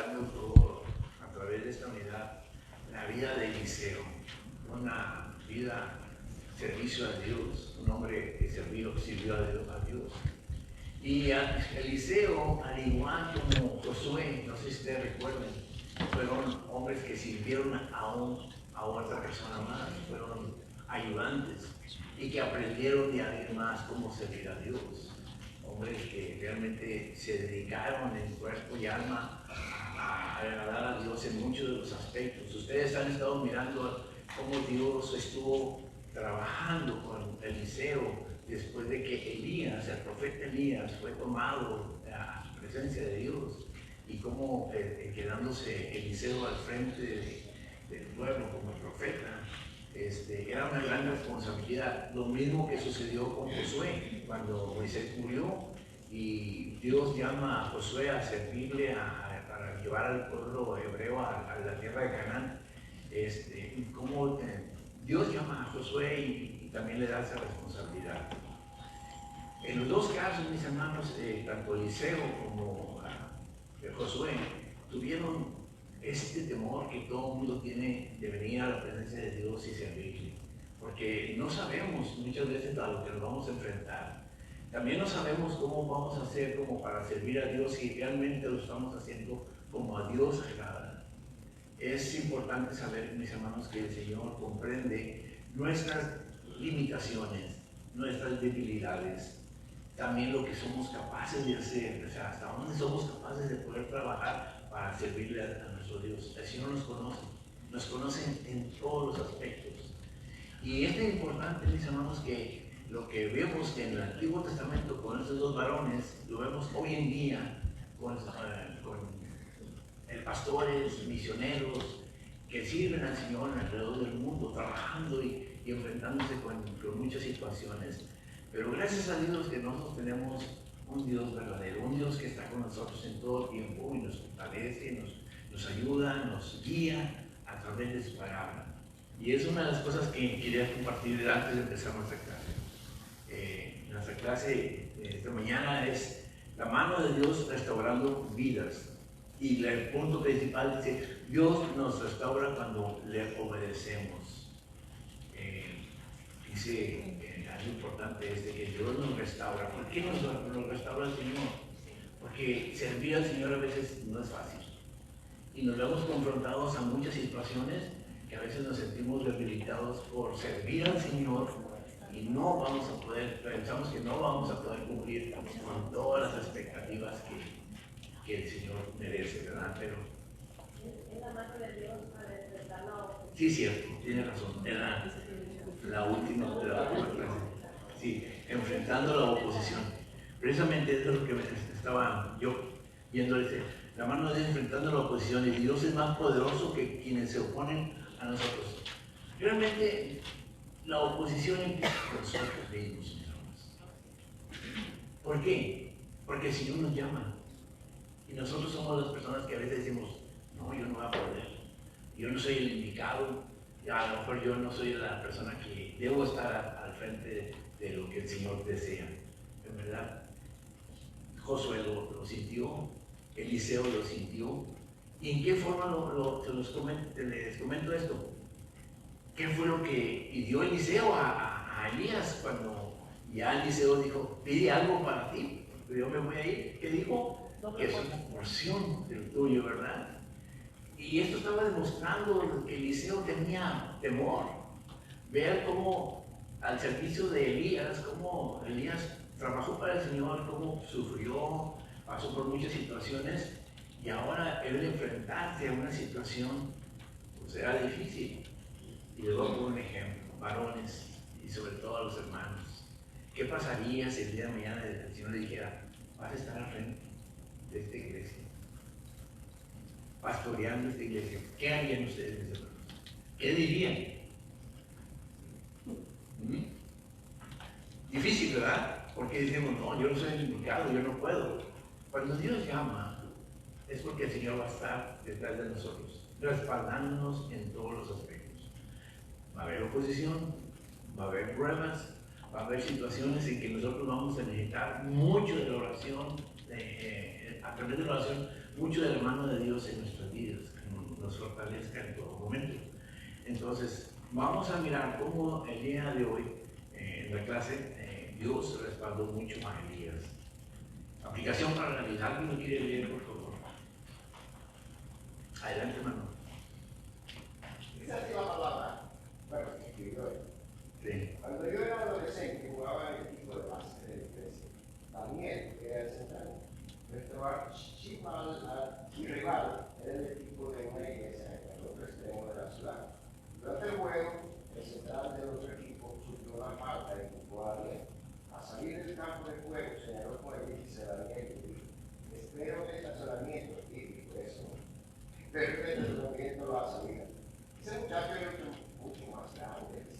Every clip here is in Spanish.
todo a través de esta unidad la vida de Eliseo, una vida servicio a Dios, un hombre que sirvió a Dios. Y Eliseo, al igual como Josué, no sé si ustedes recuerdan, fueron hombres que sirvieron a otra persona más, fueron ayudantes y que aprendieron de alguien más cómo servir a Dios. Hombres que realmente se dedicaron en cuerpo y alma a agradar a Dios en muchos de los aspectos. Ustedes han estado mirando cómo Dios estuvo trabajando con Eliseo después de que Elías, el profeta Elías, fue tomado a su presencia de Dios, y cómo quedándose Eliseo al frente del pueblo como profeta, era una gran responsabilidad. Lo mismo que sucedió con Josué cuando Moisés murió y Dios llama a Josué a servirle para llevar al pueblo hebreo a la tierra de Canaán. Cómo Dios llama a Josué y también le da esa responsabilidad. En los dos casos, mis hermanos, tanto Eliseo como Josué tuvieron este temor que todo el mundo tiene de venir a la presencia de Dios y servirle, porque no sabemos muchas veces a lo que nos vamos a enfrentar. También no sabemos cómo vamos a hacer como para servir a Dios, si realmente lo estamos haciendo como a Dios agrada. Es importante saber, mis hermanos, que el Señor comprende nuestras limitaciones, nuestras debilidades, también lo que somos capaces de hacer, o sea, hasta dónde somos capaces de poder trabajar para servirle a nuestro Dios. El Señor nos conoce en todos los aspectos. Y es importante, mis hermanos, que lo que vemos en el Antiguo Testamento con estos dos varones, lo vemos hoy en día con pastores, misioneros, que sirven al Señor alrededor del mundo, trabajando y enfrentándose con muchas situaciones. Pero gracias a Dios que nosotros tenemos un Dios verdadero, un Dios que está con nosotros en todo el tiempo y nos fortalece, nos ayuda, nos guía a través de su palabra. Y es una de las cosas que quería compartir antes de empezar nuestra clase. Nuestra clase esta mañana es la mano de Dios restaurando vidas. Y el punto principal dice, Dios nos restaura cuando le obedecemos. Dice algo importante es de que Dios nos restaura. ¿Por qué nos restaura el Señor? Porque servir al Señor a veces no es fácil. Y nos vemos confrontados a muchas situaciones que a veces nos sentimos debilitados por servir al Señor y no vamos a poder, pensamos que no vamos a poder cumplir con todas las expectativas que el Señor merece, ¿verdad? Pero es la mano de Dios para enfrentar la oposición. sí, cierto, tiene razón. Era la última clase. Sí, enfrentando la oposición. Precisamente eso es lo que estaba yo viendo. La mano de Dios enfrentando la oposición, y Dios es más poderoso que quienes se oponen a nosotros. Realmente la oposición empieza con nosotros mismos, mis hermanos. ¿Por qué? Porque el Señor nos llama. Y nosotros somos las personas que a veces decimos, no, yo no voy a poder, yo no soy el indicado, a lo mejor yo no soy la persona que debo estar al frente de lo que el Señor desea. En verdad, Josué lo sintió, Eliseo lo sintió. ¿Y en qué forma les comento esto? ¿Qué fue lo que pidió Eliseo a Elías cuando ya Eliseo dijo, pide algo para ti, porque yo me voy a ir? ¿Qué dijo? Que es una porción del tuyo, ¿verdad? Y esto estaba demostrando que Eliseo tenía temor. Vean cómo al servicio de Elías, cómo Elías trabajó para el Señor, cómo sufrió, pasó por muchas situaciones, y ahora él enfrentarse a una situación pues era difícil. Y les voy a poner un ejemplo, varones y sobre todo a los hermanos. ¿Qué pasaría si el día de mañana el Señor le dijera, vas a estar al frente de esta iglesia, pastoreando esta iglesia? ¿Qué harían ustedes, mis hermanos? ¿Qué dirían? Difícil, ¿verdad? Porque decimos, no, yo no soy el indicado, yo no puedo. Cuando Dios llama, es porque el Señor va a estar detrás de nosotros, respaldándonos en todos los aspectos. Va a haber oposición, va a haber pruebas, va a haber situaciones en que nosotros vamos a necesitar mucho de la oración, a través de la oración mucho de la mano de Dios en nuestras vidas, que nos fortalezca en todo momento. Entonces, vamos a mirar cómo el día de hoy, en la clase, Dios respaldó mucho a Elías. Aplicación para la vida. ¿Alguien lo quiere leer, por favor? Adelante, hermano. Dice así la palabra, bueno, escribió él. Sí. Cuando yo era adolescente, jugaba en el equipo de básquet de la iglesia. Daniel, que era el central, nuestro archirrival, era el equipo de una iglesia en el otro extremo de la ciudad. Durante el juego, el central del otro equipo sufrió una falta y empujó a Daniel. A salir del campo de juego, señaló con el índice a Daniel y dijo: espero que el estacionamiento, y por eso, espero que el estacionamiento lo va a salir. Ese muchacho era mucho más grande que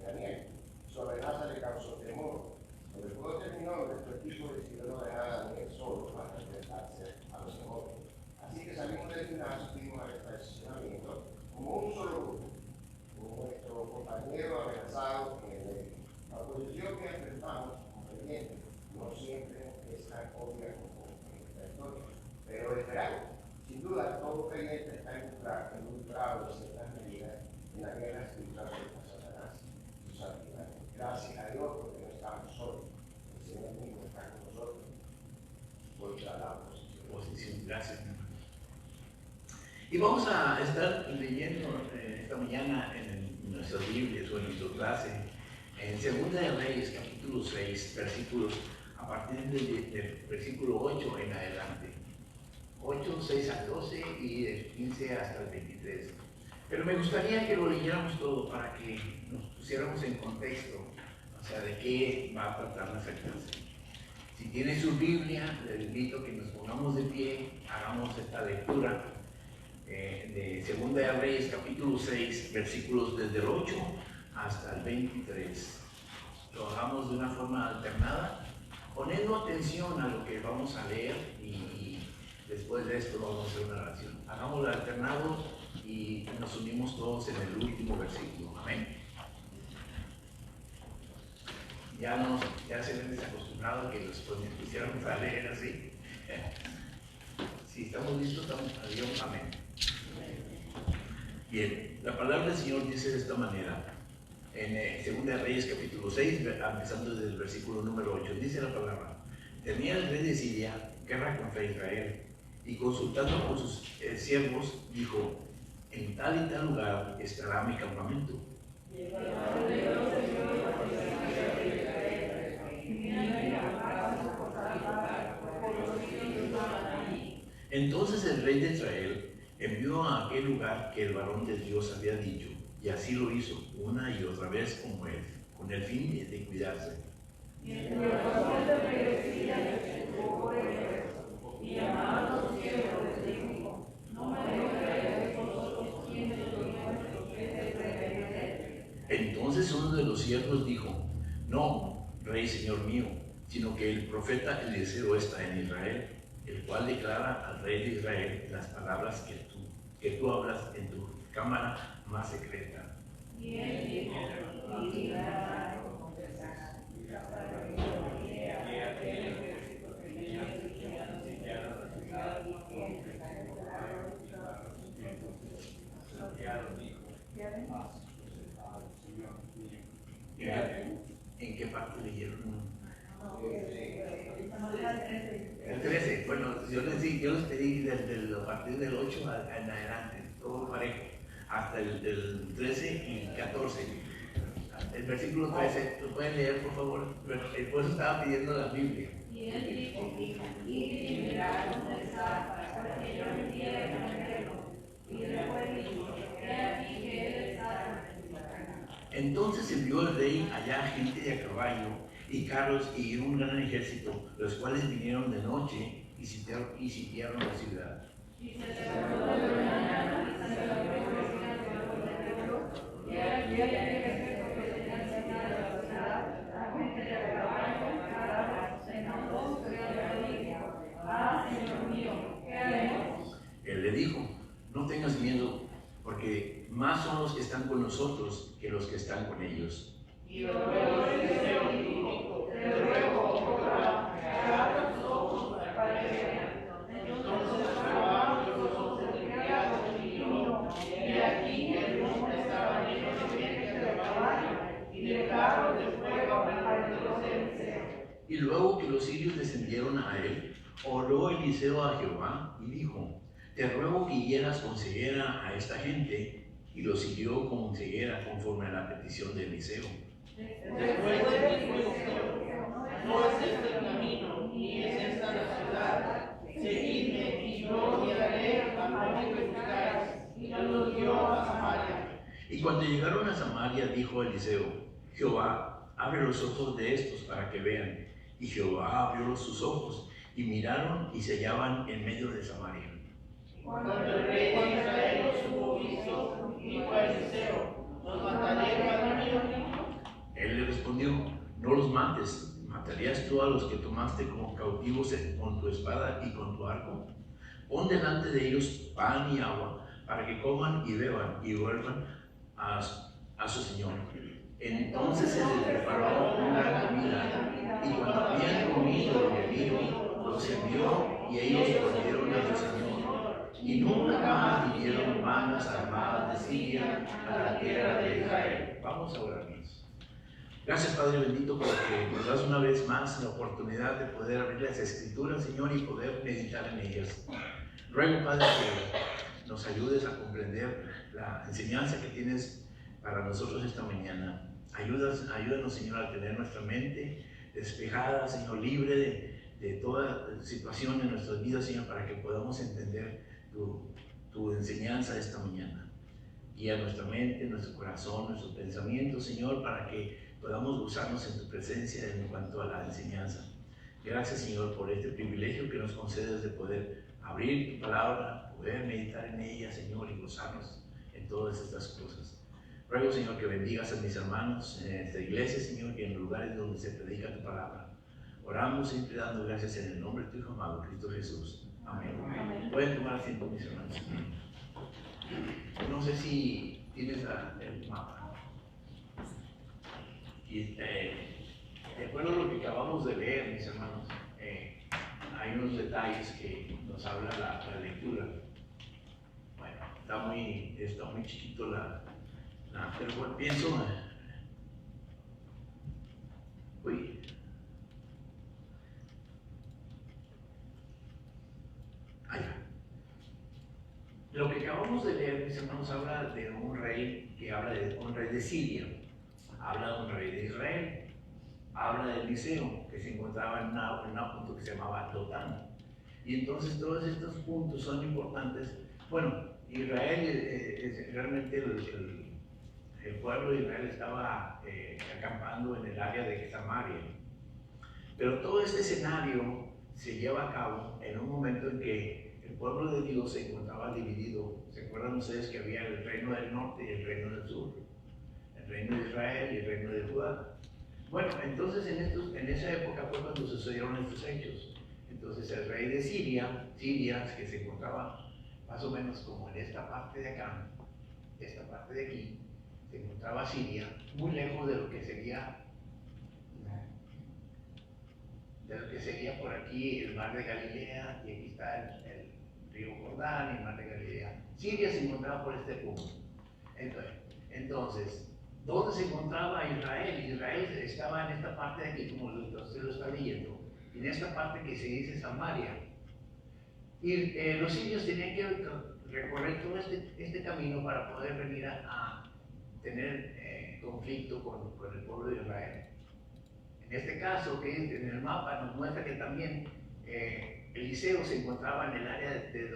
Daniel. Su amenaza le causó temor. Cuando el juego terminó, nuestro equipo decidió no dejar a Daniel solo para enfrentarse a los demonios. Así que salimos del gimnasio y fuimos al estacionamiento como un solo grupo, con nuestro compañero amenazado en el medio. La posición que enfrentamos como creyentes no siempre es tan obvia como en esta historia, pero es real. Sin duda, todo creyente está involucrado en ciertas medidas en la guerra espiritual contra Satanás y sus actividades. Gracias a Dios porque no estamos solos. El Señor mismo está con nosotros contra la oposición. Gracias, hermano. Y vamos a estar leyendo esta mañana en nuestras Biblias o en nuestra clase, en 2 de Reyes, capítulo 6, versículos a partir del versículo 8 en adelante. 8, 6 al 12 y del 15 hasta el 23. Pero me gustaría que lo leyéramos todo para que nos pusiéramos en contexto, o sea, de qué va a tratar nuestra clase. Si tiene su Biblia, les invito a que nos pongamos de pie, hagamos esta lectura de 2 de Reyes, capítulo 6, versículos desde el 8 hasta el 23. Lo hagamos de una forma alternada, poniendo atención a lo que vamos a leer y después de esto vamos a hacer una oración. Hagámoslo alternado y nos unimos todos en el último versículo. Amén. Ya se ven desacostumbrados que los pusiéramos a leer así. Si estamos listos, digamos amén. Bien, la palabra del Señor dice de esta manera, en 2 de Reyes capítulo 6, empezando desde el versículo número 8, dice la palabra: tenía el rey de Siria guerra contra Israel, y consultando con sus siervos, dijo: en tal y tal lugar estará mi campamento. Entonces el rey de Israel envió a aquel lugar que el varón de Dios había dicho, y así lo hizo una y otra vez como él, con el fin de cuidarse. Entonces uno de los siervos dijo: no, rey señor mío, sino que el profeta Eliseo está en Israel, el cual declara al rey de Israel las palabras que tú hablas en tu cámara más secreta. ¿En qué parte leyeron? El 13. Bueno, yo les pedí desde a partir del 8 en adelante, todo parejo, hasta el 13 y 14. El versículo 13, ¿lo pueden leer, por favor? Por eso estaba pidiendo la Biblia. Y él dijo: y mirá dónde está, para que yo me quiera conocerlo. Y después dijo: he aquí que él está. Entonces envió el rey allá gente de a caballo y carros y un gran ejército, los cuales vinieron de noche y sitiaron la ciudad. Y se levantó de la mañana y se levantó del pueblo, y aquí el ejército que tenía cerca de la ciudad, la gente de a caballo, carros, se enojó, pero le dijo: señor mío, ¿qué haremos? Él le dijo: no tengas miedo, porque más son los que están con nosotros que los que están con ellos. Y oró Eliseo y dijo: te ruego, ahora, que abra los ojos para que vean. Entonces Y luego que los sirios descendieron a él, oró Eliseo a Jehová y dijo: te ruego que hieras con ceguera a esta gente. Y los hirió con ceguera conforme a la petición de Eliseo. Después dijo Eliseo: no es este el camino, ni es esta la ciudad. Seguidme y yo os guiaré a donde me buscáis. Y los guió a Samaria. Y cuando llegaron a Samaria, dijo Eliseo: Jehová, abre los ojos de estos para que vean. Y Jehová abrió sus ojos, y miraron y se hallaban en medio de Samaria. Cuando el rey de Israel los hubo visto, dijo a Eliseo: ¿los mataré, padre mío? Él le respondió: no los mates. ¿Matarías tú a los que tomaste como cautivos con tu espada y con tu arco? Pon delante de ellos pan y agua, para que coman y beban y vuelvan a su señor. Entonces se les preparó una comida, y cuando habían comido y bebido, los envió, y ellos volvieron a su señor. Y nunca más vinieron manos armadas de Siria a la tierra de Israel. Vamos a orarnos. Gracias, Padre bendito, porque nos das una vez más la oportunidad de poder abrir las Escrituras, Señor, y poder meditar en ellas. Ruego, Padre, que nos ayudes a comprender la enseñanza que tienes para nosotros esta mañana. Ayúdanos, Señor, a tener nuestra mente despejada, Señor, libre de toda situación en nuestras vidas, Señor, para que podamos entender tu enseñanza esta mañana. Guía nuestra mente, nuestro corazón, nuestros pensamientos, Señor, para que podamos gozarnos en tu presencia en cuanto a la enseñanza. Gracias, Señor, por este privilegio que nos concedes de poder abrir tu palabra, poder meditar en ella, Señor, y gozarnos en todas estas cosas. Ruego, Señor, que bendigas a mis hermanos en esta iglesia, Señor, y en los lugares donde se predica tu palabra. Oramos siempre dando gracias en el nombre de tu Hijo amado, Cristo Jesús. Amén. Amén. Pueden tomar asiento, mis hermanos. No sé si tienes el mapa. Y de acuerdo a lo que acabamos de leer, mis hermanos, hay unos detalles que nos habla la lectura. Bueno, está muy chiquito pero bueno, pienso, lo que acabamos de leer, mis hermanos, habla de un rey de Siria, habla de un rey de Israel, habla de Eliseo, que se encontraba en un punto que se llamaba Dotán. Y entonces todos estos puntos son importantes. Bueno, Israel, realmente el pueblo de Israel estaba acampando en el área de Samaria. Pero todo este escenario se lleva a cabo en un momento en que el pueblo de Dios se encontraba dividido. ¿Se acuerdan ustedes que había el reino del norte y el reino del sur? El reino de Israel y el reino de Judá. Bueno, entonces en esa época fue cuando sucedieron estos hechos. Entonces el rey de Siria, que se encontraba más o menos como en esta parte de acá, esta parte de aquí, se encontraba Siria, muy lejos de lo que sería por aquí el mar de Galilea, y aquí está el río Jordán y el mar de Galilea. Siria se encontraba por este punto. Entonces, ¿dónde se encontraba Israel? Israel estaba en esta parte de aquí, como usted lo está leyendo, en esta parte que se dice Samaria. Y los sirios tenían que recorrer todo este camino para poder venir a tener conflicto con el pueblo de Israel. En este caso, que en el mapa nos muestra que también Eliseo se encontraba en el área de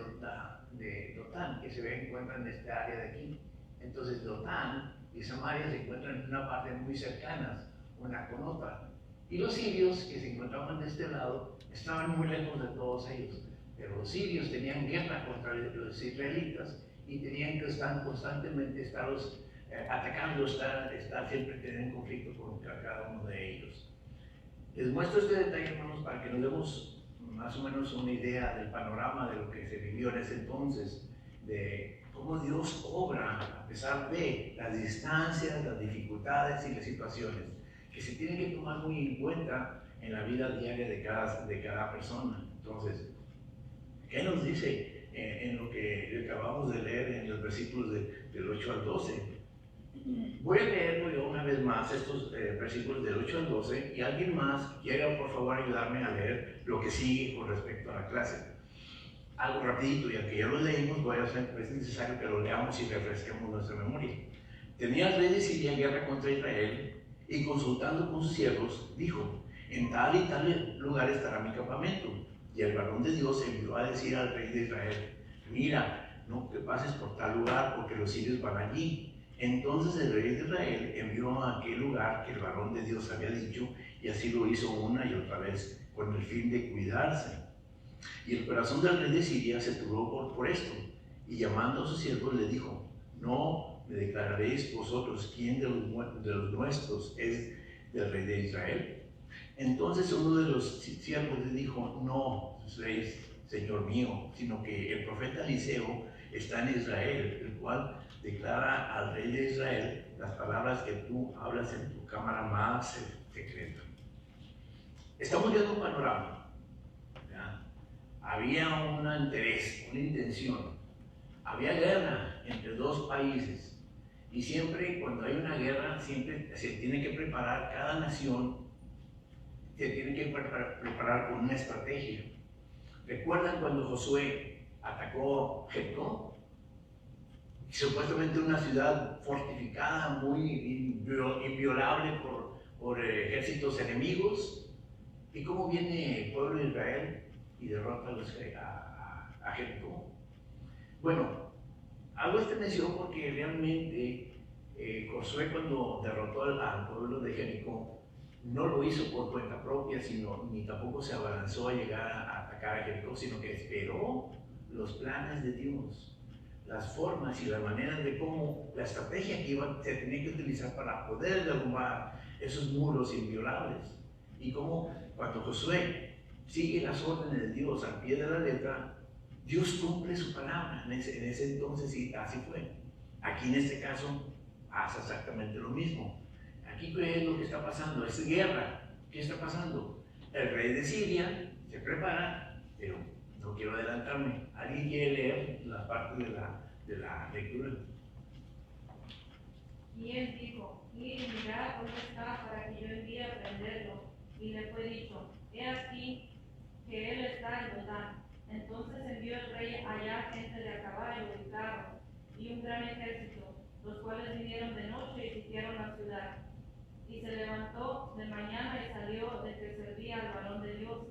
Dotán, que se encuentra en esta área de aquí. Entonces Dotán y Samaria se encuentran en una parte muy cercanas una con otra. Y los sirios, que se encontraban de este lado, estaban muy lejos de todos ellos. Pero los sirios tenían guerra contra los israelitas y tenían que estar constantemente estarlos atacando, estar siempre teniendo conflicto con cada uno de ellos. Les muestro este detalle, hermanos, para que nos demos más o menos una idea del panorama de lo que se vivió en ese entonces, de cómo Dios obra a pesar de las distancias, las dificultades y las situaciones que se tienen que tomar muy en cuenta en la vida diaria de cada persona. Entonces, ¿qué nos dice en lo que acabamos de leer en los versículos del 8 al 12? Voy a leerlo yo una vez más, estos versículos del 8 al 12, y alguien más quiera por favor ayudarme a leer lo que sigue con respecto a la clase. Algo rapidito, ya que ya lo leímos, es necesario que lo leamos y refresquemos nuestra memoria. Tenía el rey de Siria guerra contra Israel, y consultando con sus siervos, dijo: en tal y tal lugar estará mi campamento. Y el varón de Dios envió a decir al rey de Israel: mira, no que pases por tal lugar, porque los sirios van allí. Entonces el rey de Israel envió a aquel lugar que el varón de Dios había dicho, y así lo hizo una y otra vez, con el fin de cuidarse. Y el corazón del rey de Siria se turbó por esto, y llamando a sus siervos le dijo: no me declararéis vosotros quién de los nuestros es del rey de Israel. Entonces uno de los siervos le dijo: no, rey, señor mío, sino que el profeta Eliseo está en Israel, el cual declara al rey de Israel las palabras que tú hablas en tu cámara más secreta. Estamos viendo un panorama, ¿ya? Había un interés, una intención, había guerra entre dos países, y siempre cuando hay una guerra siempre se tiene que preparar, cada nación se tiene que preparar con una estrategia. ¿Recuerdan cuando Josué atacó Jericó? Supuestamente una ciudad fortificada, muy inviolable por ejércitos enemigos. ¿Y cómo viene el pueblo de Israel y derrota a Jericó? Bueno, hago esta mención porque realmente Josué, cuando derrotó al pueblo de Jericó, no lo hizo por cuenta propia, ni tampoco se abalanzó a llegar a atacar a Jericó, sino que esperó los planes de Dios, las formas y las maneras de cómo, la estrategia que se tenía que utilizar para poder derrumbar esos muros inviolables. Y cómo cuando Josué sigue las órdenes de Dios al pie de la letra, Dios cumple su palabra en ese entonces, y así fue. Aquí en este caso pasa exactamente lo mismo. Aquí, ¿qué es lo que está pasando? Es guerra. ¿Qué está pasando? El rey de Siria se prepara, pero no quiero adelantarme. ¿Alguien quiere leer la parte de la lectura? Y él dijo: id y mirad dónde está, para que yo envíe a prenderlo. Y le fue dicho: he aquí que él está en Dotán. Entonces envió el rey allá gente de a caballo y carros, y un gran ejército, los cuales vinieron de noche y sitiaron la ciudad. Y se levantó de mañana y salió del que servía al varón de Dios.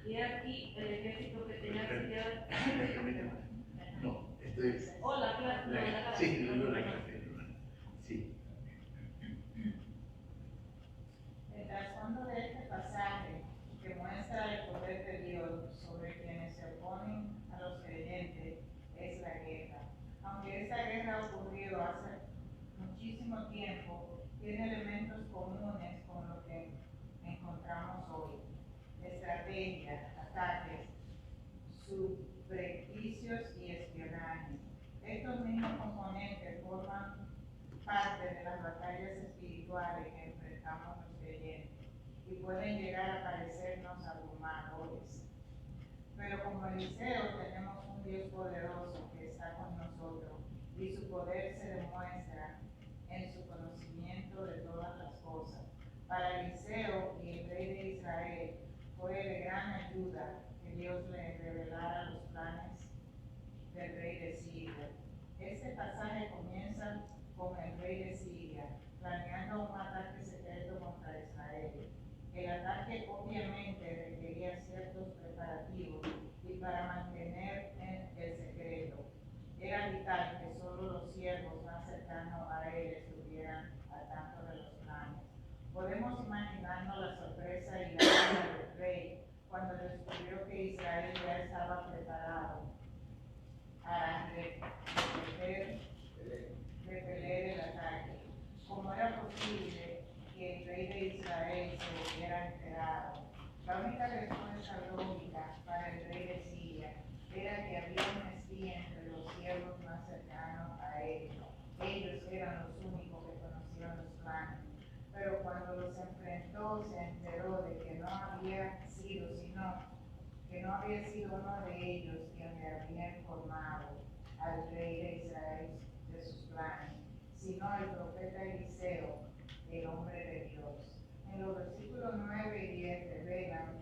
Y he aquí el ejército que tenía sitiado. No, estoy. Oh, la clase. Sí, la clase. Sí. El trasfondo de este pasaje, que muestra el poder de Dios sobre quienes se oponen a los creyentes, es la guerra. Aunque esta guerra ocurrió hace muchísimo tiempo, tiene elementos comunes con lo que encontramos hoy: estrategia, ataques, subterfugios y espionaje. Estos mismos componentes forman parte de las batallas espirituales que enfrentamos los creyentes y pueden llegar a parecernos abrumadores. Pero como Eliseo tenemos un Dios poderoso que está con nosotros, y su poder se demuestra en su conocimiento de todas las cosas. Para Eliseo y el rey de Israel fue de gran ayuda que Dios le revelara los planes del rey de Siria. Este pasaje comienza con el rey de Siria planeando un ataque secreto contra Israel. El ataque obviamente requería ciertos preparativos, y para mantener el secreto era vital que solo los siervos más cercanos a él estuvieran al tanto de los planes. Podemos imaginarnos la sorpresa y la ira del rey cuando descubrió que Israel ya estaba preparado para repeler el ataque. ¿Cómo era posible que el rey de Israel se hubiera enterado? La única respuesta lógica para el rey de Siria era que había un espía entre los siervos más cercanos a él. Ellos eran los únicos que conocían los planes. Pero cuando los enfrentó, se enteró de que no había sido uno de ellos quien le había informado al rey de Israel de sus planes, sino el profeta Eliseo, el hombre de Dios. En los versículos 9 y 10 revelan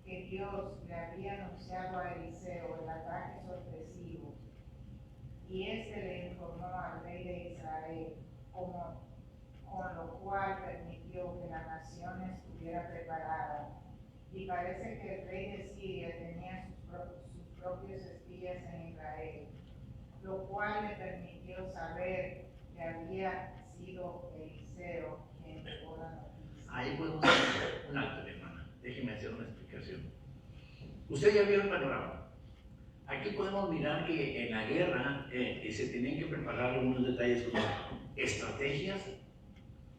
que Dios le había anunciado a Eliseo el ataque sorpresivo, y éste le informó al rey de Israel, con lo cual permitió que la nación estuviera preparada. Y parece que el rey de Siria tenía sus propios espías en Israel, lo cual le permitió saber que había sido Eliseo quien llevó la noticia. Ahí podemos hacer un alto, hermana. Déjeme hacer una explicación. Usted ya vio el panorama. Aquí podemos mirar que en la guerra se tenían que preparar algunos detalles como estrategias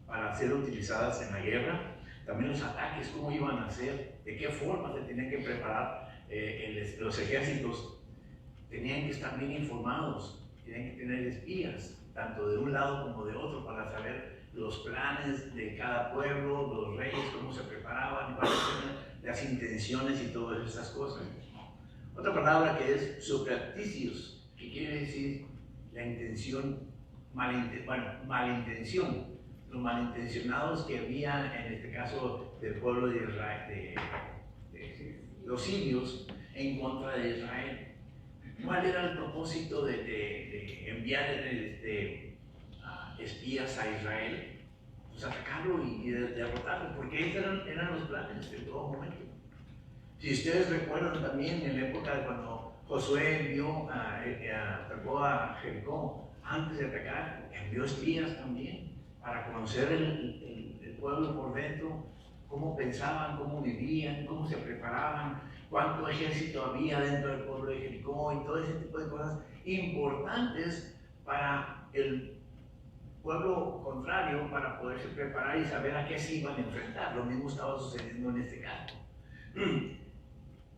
para ser utilizadas en la guerra, también los ataques, cómo iban a ser, de qué forma se tenían que preparar los ejércitos. Tenían que estar bien informados, tenían que tener espías, tanto de un lado como de otro, para saber los planes de cada pueblo, los reyes, cómo se preparaban, cuáles eran las intenciones y todas esas cosas. Otra palabra que es subrepticios, que quiere decir la intención, malintención. Los malintencionados que había en este caso del pueblo de Israel, de los sirios en contra de Israel. ¿Cuál era el propósito de enviar espías a Israel? Pues atacarlo y derrotarlo, porque esos eran los planes en todo momento. Si ustedes recuerdan también en la época de cuando Josué atacó a Jericó, antes de atacar, envió espías también para conocer el pueblo por dentro, cómo pensaban, cómo vivían, cómo se preparaban, cuánto ejército había dentro del pueblo de Jericó y todo ese tipo de cosas importantes para el pueblo contrario, para poderse preparar y saber a qué se iban a enfrentar. Lo mismo estaba sucediendo en este caso.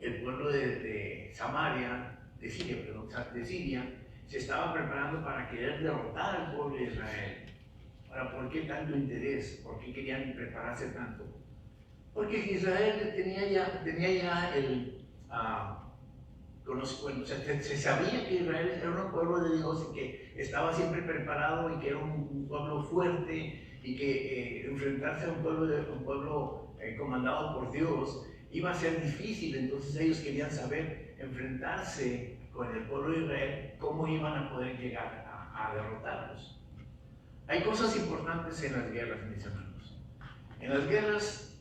El pueblo de Samaria, de Siria, se estaba preparando para querer derrotar al pueblo de Israel. Ahora, ¿por qué tanto interés? ¿Por qué querían prepararse tanto? Porque Israel tenía ya se sabía que Israel era un pueblo de Dios y que estaba siempre preparado y que era un pueblo fuerte y que enfrentarse a un pueblo comandado por Dios iba a ser difícil. Entonces ellos querían saber enfrentarse con el pueblo de Israel, cómo iban a poder llegar a derrotarlos. Hay cosas importantes en las guerras, mis hermanos. En las guerras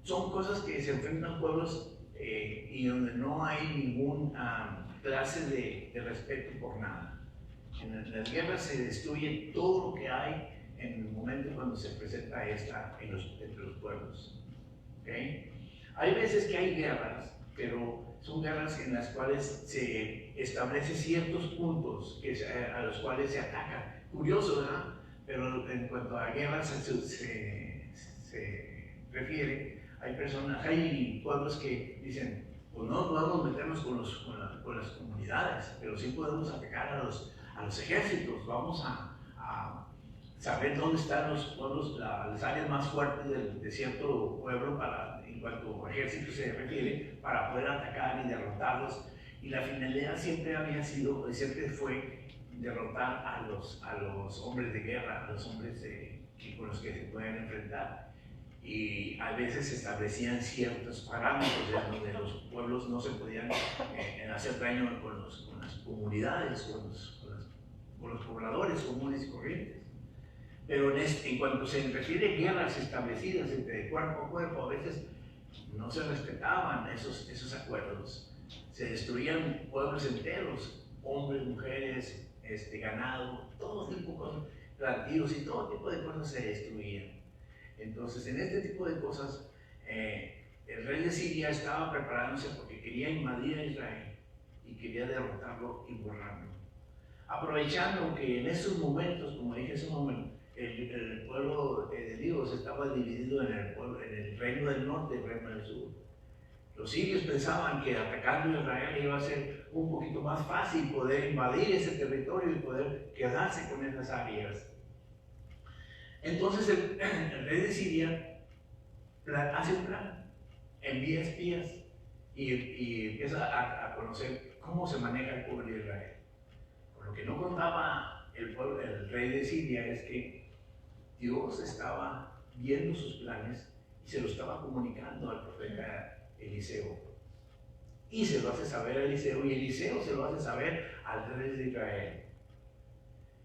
son cosas que se enfrentan pueblos y donde no hay ninguna clase de respeto por nada. En las guerras se destruye todo lo que hay en el momento cuando se presenta entre los pueblos. ¿Okay? Hay veces que hay guerras, pero son guerras en las cuales se establecen ciertos puntos a los cuales se ataca. Curioso, ¿verdad? Pero en cuanto a guerras se refiere, hay pueblos que dicen, pues no podemos meternos con las comunidades, pero sí podemos atacar a los ejércitos. Vamos a saber dónde están los pueblos, las áreas más fuertes de cierto pueblo, en cuanto a ejército se refiere, para poder atacar y derrotarlos. Y la finalidad siempre fue derrotar a los hombres de guerra, a los hombres con los que se pueden enfrentar. Y a veces se establecían ciertos parámetros de donde los pueblos no se podían hacer daño con las comunidades, con los pobladores comunes y corrientes. Pero en cuanto se refiere a guerras establecidas entre cuerpo a cuerpo, a veces no se respetaban esos acuerdos. Se destruían pueblos enteros, hombres, mujeres, ganado, todo tipo de cosas, plantíos y todo tipo de cosas se destruían. Entonces, en este tipo de cosas, el rey de Siria estaba preparándose porque quería invadir a Israel y quería derrotarlo y borrarlo. Aprovechando que en esos momentos, como dije hace un momento, el pueblo de Dios estaba dividido en el reino del norte y el reino del sur. Los sirios pensaban que atacando a Israel iba a ser un poquito más fácil poder invadir ese territorio y poder quedarse con esas áreas. Entonces el rey de Siria hace un plan, envía espías y empieza a conocer cómo se maneja el pueblo de Israel. Por lo que no contaba el rey rey de Siria es que Dios estaba viendo sus planes y se lo estaba comunicando al profeta Eliseo. Y se lo hace saber a Eliseo, y Eliseo se lo hace saber al rey de Israel.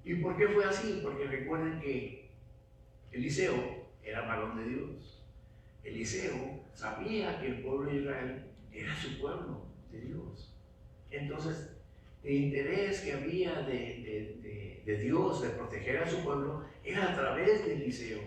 ¿Y por qué fue así? Porque recuerden que Eliseo era varón de Dios. Eliseo sabía que el pueblo de Israel era su pueblo de Dios. Entonces, el interés que había de Dios de proteger a su pueblo era a través de Eliseo.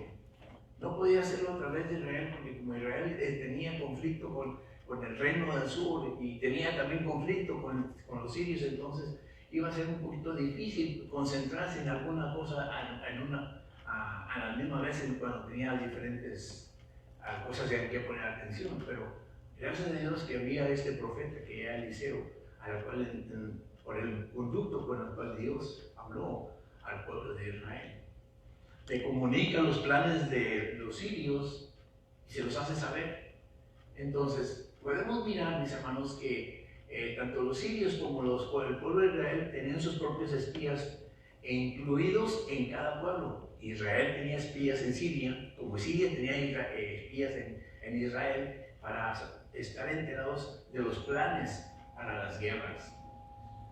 No podía hacerlo a través de Israel, porque como Israel tenía conflicto con el reino del sur y tenía también conflicto con los sirios, entonces iba a ser un poquito difícil concentrarse en alguna cosa a la misma vez cuando tenía diferentes cosas que había que poner atención. Pero gracias a Dios que había este profeta que era Eliseo, por el conducto con el cual Dios habló al pueblo de Israel. Le comunica los planes de los sirios y se los hace saber. Entonces, podemos mirar, mis hermanos, que tanto los sirios como el pueblo de Israel tenían sus propios espías incluidos en cada pueblo. Israel tenía espías en Siria, como Siria tenía espías en Israel, para estar enterados de los planes para las guerras.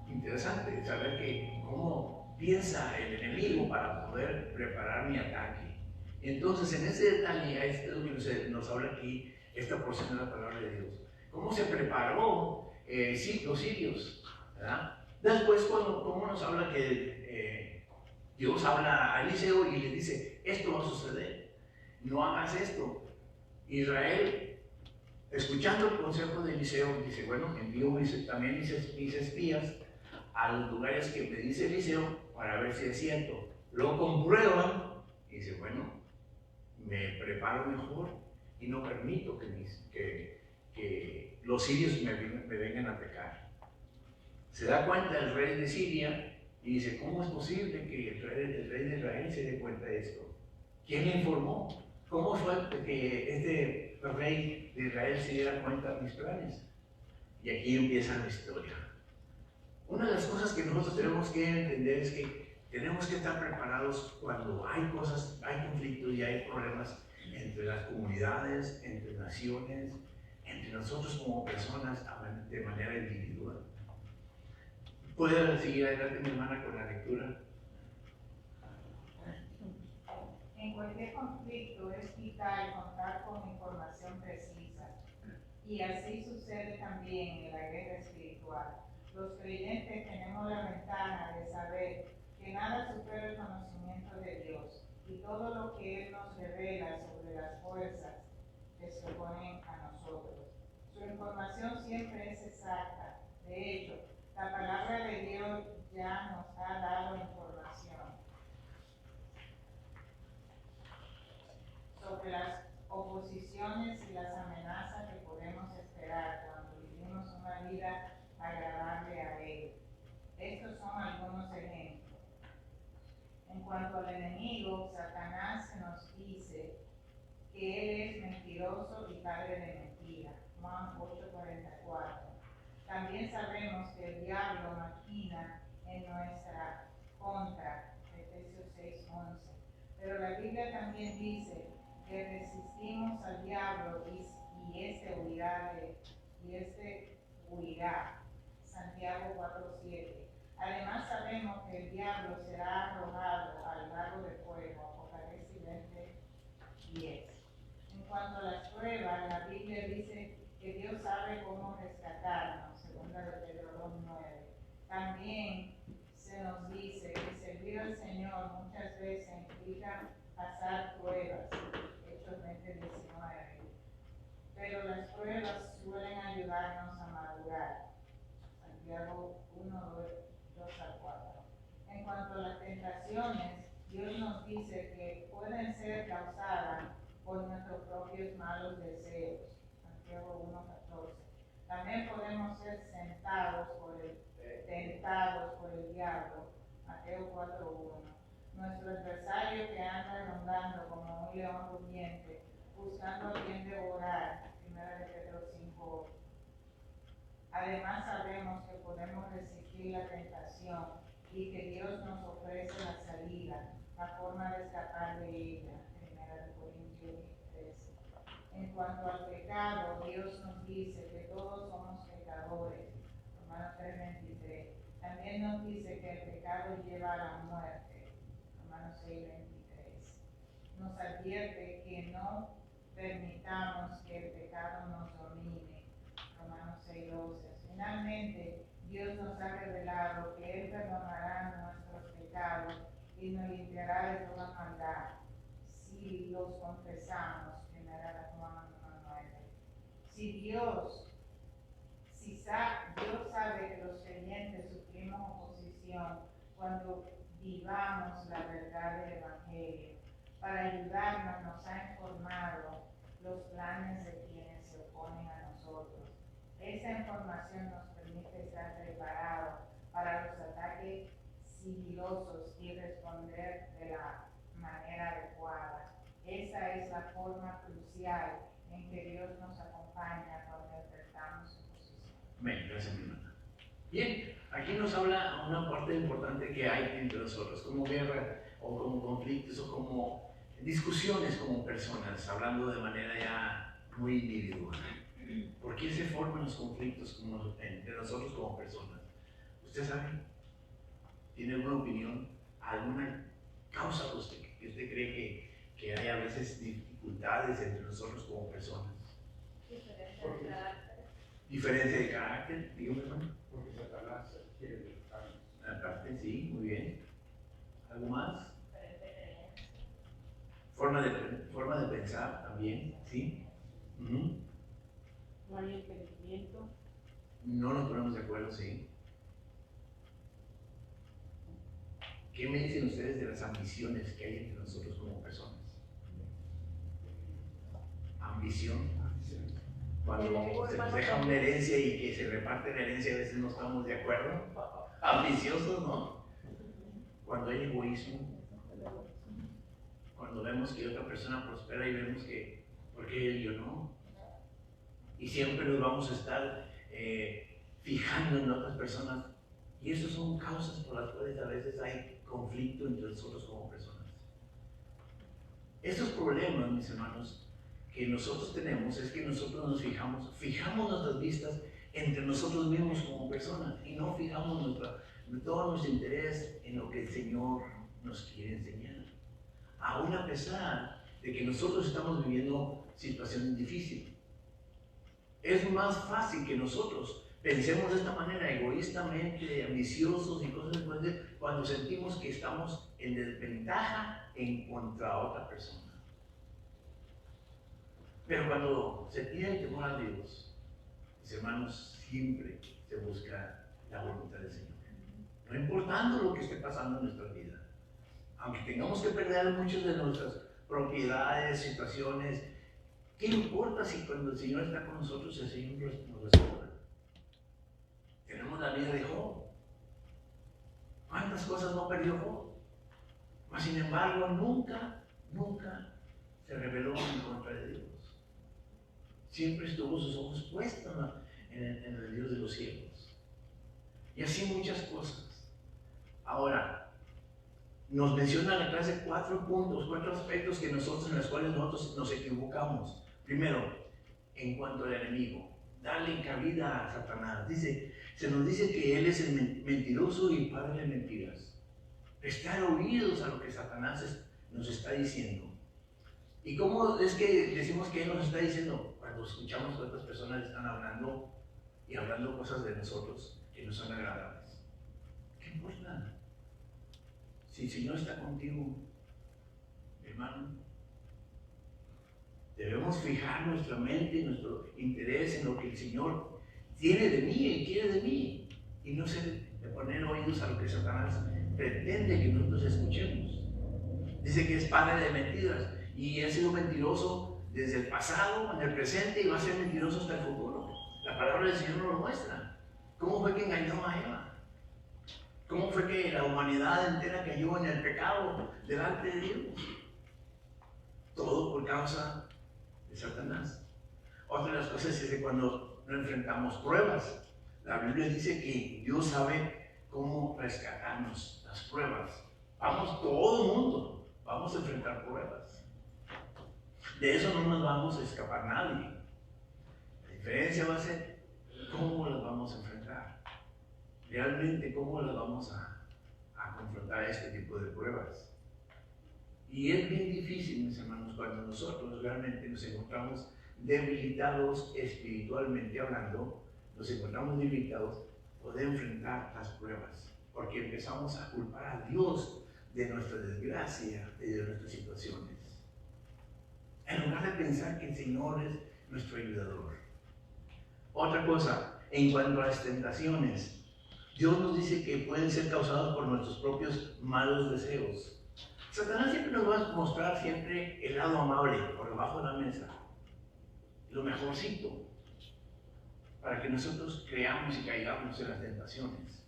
Interesante saber cómo piensa el enemigo para poder preparar mi ataque. Entonces, en ese detalle, es lo que nos habla aquí esta porción de la palabra de Dios. ¿Cómo se preparó los sirios? ¿Verdad? Después, ¿cómo nos habla que Dios habla a Eliseo y le dice, esto va a suceder, no hagas esto? Israel, escuchando el consejo de Eliseo, dice, bueno, envío también mis espías a los lugares que me dice Eliseo para ver si es cierto. Lo comprueban y dice, bueno, me preparo mejor y no permito que los sirios me vengan a atacar. Se da cuenta el rey de Siria y dice, ¿cómo es posible que el rey de Israel se dé cuenta de esto? ¿Quién le informó? ¿Cómo fue que este rey de Israel se diera cuenta de mis planes? Y aquí empieza la historia. Una de las cosas que nosotros tenemos que entender es que tenemos que estar preparados cuando hay conflictos y hay problemas entre las comunidades, entre naciones, entre nosotros como personas de manera individual. ¿Puede seguir adelante mi hermana con la lectura? En cualquier conflicto es vital contar con información precisa, y así sucede también en la guerra espiritual. Los creyentes tenemos la ventaja de saber que nada supera el conocimiento de Dios, y todo lo que Él nos revela sobre las fuerzas que se oponen a nosotros. Su información siempre es exacta. De hecho, la palabra de Dios ya nos ha dado información sobre las oposiciones y las amenazas que podemos esperar cuando vivimos una vida agradable a Él. Estos son algunos ejemplos. En cuanto al enemigo, Satanás nos dice que él es mentiroso y padre de mentira. Juan 8:44. También sabemos que el diablo maquina en nuestra contra. Efesios 6:11. Pero la Biblia también dice que resistimos al diablo y este huirá. Santiago 4:7. Además sabemos que el diablo será arrojado al lago de fuego. Apocalipsis 20:10. En cuanto a las pruebas, la Biblia dice que Dios sabe cómo rescatarnos. Segunda de Pedro 2:9. También se nos dice que servir al Señor muchas veces implica pasar pruebas. Hechos 20:19. Pero las pruebas suelen ayudarnos a madurar. Santiago 1:2-4. En cuanto a las tentaciones, Dios nos dice que pueden ser causadas por nuestros propios malos deseos. Santiago 1:14. También podemos ser tentados por el diablo. Mateo 4:1. Nuestro adversario que anda rondando como un león rugiente, buscando a quien devorar. 1 Pedro 5:8. Además sabemos que podemos resistir la tentación y que Dios nos ofrece la salida, la forma de escapar de ella. 1 Corintios 13. En cuanto al pecado, Dios nos dice que todos somos pecadores. Romanos 3:23. También nos dice que el pecado lleva a la muerte. Romanos 6:23. Nos advierte que no permitamos que el pecado nos domine. Romanos 6:12. Finalmente, Dios nos ha revelado que Él perdonará nuestros pecados y nos limpiará de toda maldad si los confesamos. 1 Juan 1:9. Dios sabe que los creyentes sufrimos oposición cuando vivamos la verdad del Evangelio. Para ayudarnos nos ha informado los planes de quienes se oponen a nosotros. Esa información nos permite estar preparados para los ataques sigilosos y responder de la manera adecuada. Esa es la forma crucial en que Dios nos acompaña cuando enfrentamos oposición. Amén, gracias, mi hermana. Bien, aquí nos habla una parte importante que hay entre nosotros, como guerra o como conflictos o como discusiones como personas, hablando de manera ya muy individual. ¿Por qué se forman los conflictos entre nosotros como personas? ¿Usted sabe? ¿Tiene alguna opinión? ¿Alguna causa que usted cree que hay a veces dificultades entre nosotros como personas? Diferencia de carácter. ¿Diferencia de carácter? Dígame, hermano. Porque Satanás quiere derrotarnos. Aparte, sí, muy bien. ¿Algo más? Preferencia. Forma de pensar también, ¿sí? No hay entendimiento. No nos ponemos de acuerdo, sí. ¿Qué me dicen ustedes de las ambiciones que hay entre nosotros como personas? Ambición. Cuando se nos deja una herencia y que se reparte la herencia, a veces no estamos de acuerdo. Ambiciosos, ¿no? Cuando hay egoísmo. Cuando vemos que otra persona prospera y vemos que, ¿por qué él y yo no? Y siempre nos vamos a estar fijando en otras personas. Y esas son causas por las cuales a veces hay conflicto entre nosotros como personas. Estos problemas, mis hermanos, que nosotros tenemos es que nosotros nos fijamos nuestras vistas entre nosotros mismos como personas y no fijamos todo nuestro interés en lo que el Señor nos quiere enseñar. Aún a pesar de que nosotros estamos viviendo situaciones difíciles. Es más fácil que nosotros pensemos de esta manera, egoístamente, ambiciosos y cosas así, cuando sentimos que estamos en desventaja en contra a otra persona. Pero cuando se tiene el temor a Dios, mis hermanos, siempre se busca la voluntad del Señor. No importando lo que esté pasando en nuestra vida. Aunque tengamos que perder muchas de nuestras propiedades, situaciones, ¿qué importa si cuando el Señor está con nosotros, el Señor nos restaura? Tenemos la vida de Job. ¿Cuántas cosas no perdió Job? Mas sin embargo, nunca se rebeló en contra de Dios. Siempre estuvo sus ojos puestos en el Dios de los cielos. Y así muchas cosas. Ahora, nos menciona la clase 4 puntos, 4 aspectos en los cuales nosotros nos equivocamos. Primero, en cuanto al enemigo, darle cabida a Satanás. Se nos dice que él es el mentiroso y padre de mentiras. Prestar oídos a lo que Satanás nos está diciendo. ¿Y cómo es que decimos que él nos está diciendo? Cuando escuchamos que otras personas están hablando y hablando cosas de nosotros que no son agradables. ¿Qué importa? Si el Señor está contigo, hermano, debemos fijar nuestra mente y nuestro interés en lo que el Señor tiene de mí y quiere de mí, y no ser de poner oídos a lo que Satanás pretende que nosotros escuchemos. Dice que es padre de mentiras y ha sido mentiroso desde el pasado, en el presente, y va a ser mentiroso hasta el futuro. La palabra del Señor nos lo muestra. ¿Cómo fue que engañó a Eva? ¿Cómo fue que la humanidad entera cayó en el pecado delante de Dios? Todo por causa de Satanás. Otra de las cosas es que cuando no enfrentamos pruebas, la Biblia dice que Dios sabe cómo rescatarnos las pruebas. Todo el mundo, vamos a enfrentar pruebas. De eso no nos vamos a escapar nadie. La diferencia va a ser cómo las vamos a enfrentar. Realmente cómo las vamos a confrontar este tipo de pruebas. Y es bien difícil, mis hermanos, cuando nosotros realmente nos encontramos debilitados espiritualmente hablando, nos encontramos debilitados, poder enfrentar las pruebas, porque empezamos a culpar a Dios de nuestra desgracia y de nuestras situaciones, en lugar de pensar que el Señor es nuestro ayudador. Otra cosa, en cuanto a las tentaciones, Dios nos dice que pueden ser causadas por nuestros propios malos deseos. Satanás siempre nos va a mostrar siempre el lado amable por debajo de la mesa, lo mejorcito, para que nosotros creamos y caigamos en las tentaciones.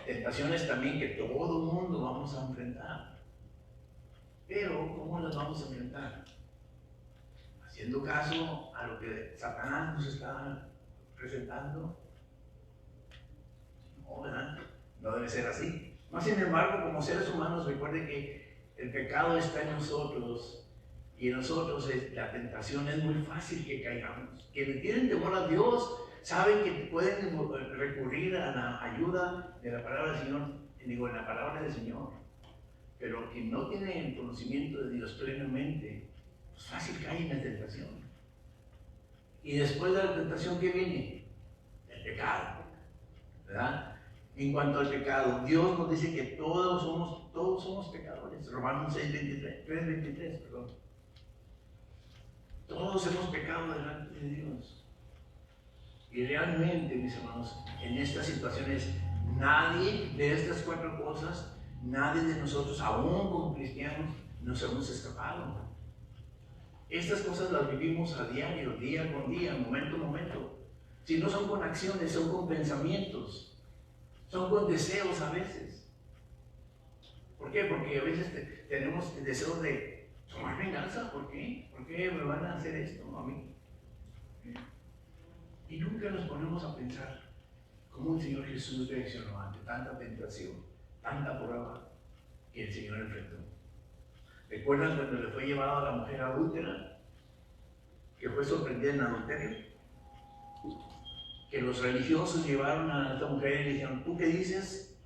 Tentaciones también que todo el mundo vamos a enfrentar. Pero, ¿cómo las vamos a enfrentar? Haciendo caso a lo que Satanás nos está presentando. No, ¿verdad? No debe ser así. Más sin embargo, como seres humanos, recuerde que el pecado está en nosotros y en nosotros la tentación es muy fácil que caigamos. Quienes tienen temor a Dios saben que pueden recurrir a la ayuda de la palabra del Señor, en la palabra del Señor. Pero quien no tiene el conocimiento de Dios plenamente, pues fácil cae en la tentación. Y después de la tentación, ¿qué viene? El pecado, ¿verdad? En cuanto al pecado, Dios nos dice que todos somos pecadores. Romanos 3:23, perdón. Todos hemos pecado delante de Dios. Y realmente, mis hermanos, en estas situaciones, nadie de estas 4 cosas, nadie de nosotros, aún como cristianos, nos hemos escapado. Estas cosas las vivimos a diario, día con día, momento a momento. Si no son con acciones, son con pensamientos. Son con deseos a veces. ¿Por qué? Porque a veces tenemos el deseo de tomar venganza. ¿Por qué? ¿Por qué me van a hacer esto a mí? Y nunca nos ponemos a pensar cómo el Señor Jesús reaccionó ante tanta tentación, tanta prueba que el Señor enfrentó. ¿Recuerdan cuando le fue llevado a la mujer adúltera, que fue sorprendida en adulterio? Que los religiosos llevaron a esta mujer y le dijeron, ¿tú qué dices?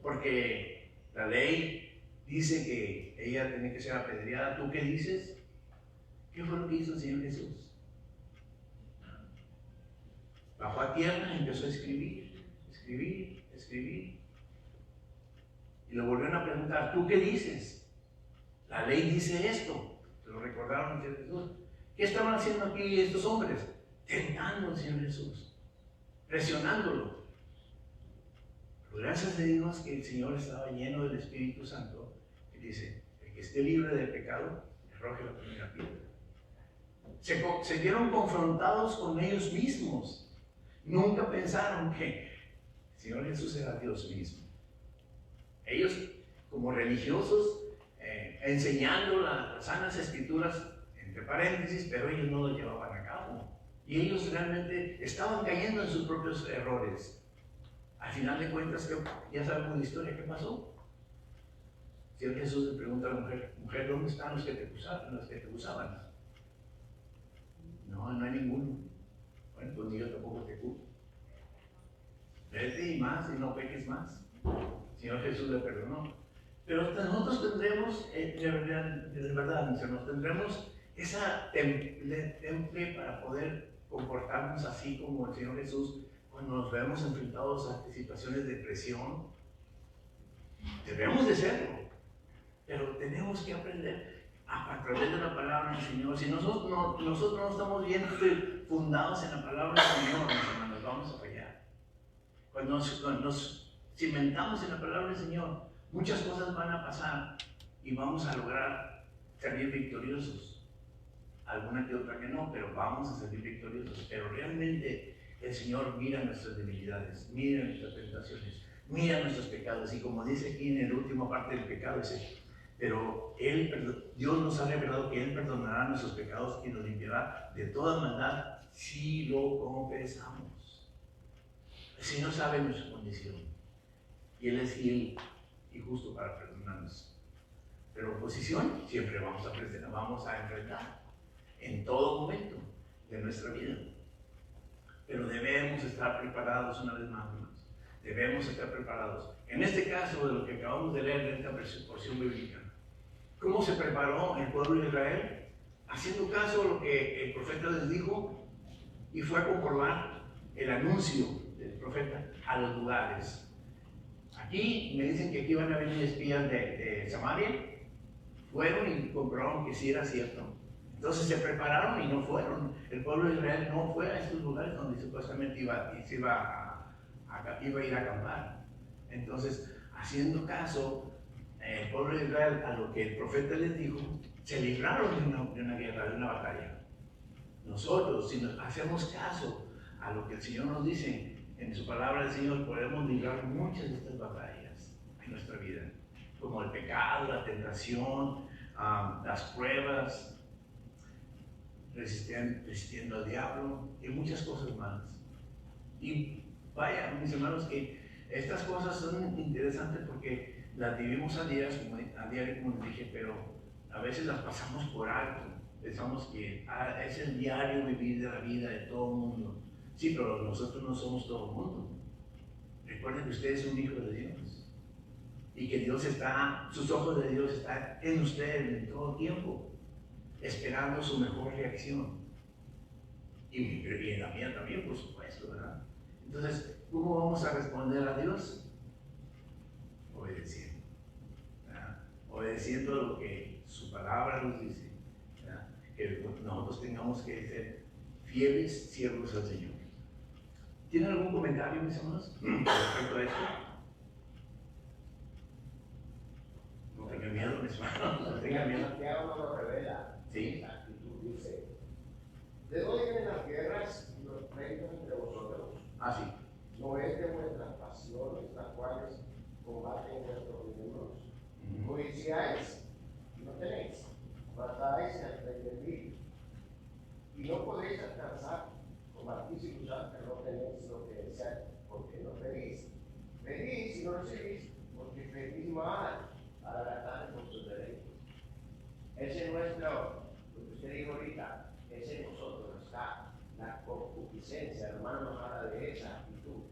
Porque la ley dice que ella tiene que ser apedreada, ¿tú qué dices? ¿Qué fue lo que hizo el Señor Jesús? Bajó a tierra y empezó a escribir. Y le volvieron a preguntar, ¿tú qué dices? La ley dice esto. Se lo recordaron al Señor Jesús. ¿Qué estaban haciendo aquí estos hombres? Tentando al Señor Jesús, presionándolo. Pero gracias a Dios que el Señor estaba lleno del Espíritu Santo, y dice, el que esté libre del pecado, arroje la primera piedra. Se vieron confrontados con ellos mismos. Nunca pensaron que el Señor Jesús era Dios mismo. Ellos, como religiosos, enseñando las sanas escrituras, entre paréntesis, pero ellos no lo llevaban a cabo. Y ellos realmente estaban cayendo en sus propios errores. Al final de cuentas, ya sabemos la historia, ¿qué pasó? El Señor Jesús le pregunta a la mujer, mujer, ¿dónde están los que te acusaban? No, no hay ninguno. Bueno, pues yo tampoco te culpo. Vete y más, y no peques más. El Señor Jesús le perdonó. Pero nosotros tendremos, de verdad, mis hermanos, tendremos esa temple para poder comportarnos así como el Señor Jesús cuando nos vemos enfrentados a situaciones de presión. Debemos de serlo, pero tenemos que aprender a través de la palabra del Señor. Si nosotros no estamos bien fundados en la palabra del Señor, mis hermanos, vamos a fallar. Cuando nos cimentamos en la palabra del Señor, muchas cosas van a pasar y vamos a lograr salir victoriosos. Alguna que otra que no, pero vamos a salir victoriosos. Pero realmente el Señor mira nuestras debilidades, mira nuestras tentaciones, mira nuestros pecados. Y como dice aquí en la última parte del pecado, dice, pero Dios nos ha revelado que Él perdonará nuestros pecados y nos limpiará de toda maldad si lo confesamos. El Señor sabe nuestra condición. Y Él es fiel y justo para perdonarnos. Pero oposición siempre vamos a enfrentar en todo momento de nuestra vida. Pero debemos estar preparados una vez más, hermanos. Debemos estar preparados. En este caso de lo que acabamos de leer en esta porción bíblica, ¿cómo se preparó el pueblo de Israel? Haciendo caso a lo que el profeta les dijo, y fue a comprobar el anuncio del profeta a los lugares. Aquí me dicen que aquí van a venir espías de Samaria. Fueron y comprobaron que sí era cierto. Entonces se prepararon y no fueron. El pueblo de Israel no fue a estos lugares donde supuestamente iba a ir a acampar. Entonces, haciendo caso, el pueblo de Israel a lo que el profeta les dijo, se libraron de una guerra, de una batalla. Nosotros, si hacemos caso a lo que el Señor nos dice en su palabra del Señor, podemos librar muchas de estas batallas en nuestra vida, como el pecado, la tentación, las pruebas, resistiendo al diablo y muchas cosas más. Y vaya, mis hermanos, que estas cosas son interesantes porque las vivimos a diario, como les dije, pero a veces las pasamos por alto. Pensamos que es el diario vivir de la vida de todo el mundo. Sí, pero nosotros no somos todo el mundo. Recuerden que usted es un hijo de Dios y que sus ojos de Dios están en usted en todo tiempo, esperando su mejor reacción. Y en la mía también, por supuesto, ¿verdad? Entonces, ¿cómo vamos a responder a Dios? Obedeciendo. ¿Verdad? Obedeciendo lo que su palabra nos dice. ¿Verdad? Que nosotros tengamos que ser fieles siervos al Señor. ¿Tienen algún comentario, mis hermanos, respecto a esto? No tengan miedo, mis hermanos, no tengan miedo. Santiago nos lo revela. Sí. La actitud dice: ¿de dónde vienen las guerras y los pleitos entre vosotros? Ah, sí. ¿No es de vuestras pasiones las cuales combaten vuestros miembros? Codiciáis y no tenéis, matáis y aprendéis, y no podéis alcanzar, combatís y luchar, pero no tenéis lo que deseáis, porque no pedís. Pedís y no recibís, porque pedís mal para gastar vuestros derechos. Ese es nuestro, lo que usted dijo ahorita, ese en nosotros está la concupiscencia. Hermano, nos habla de esa actitud.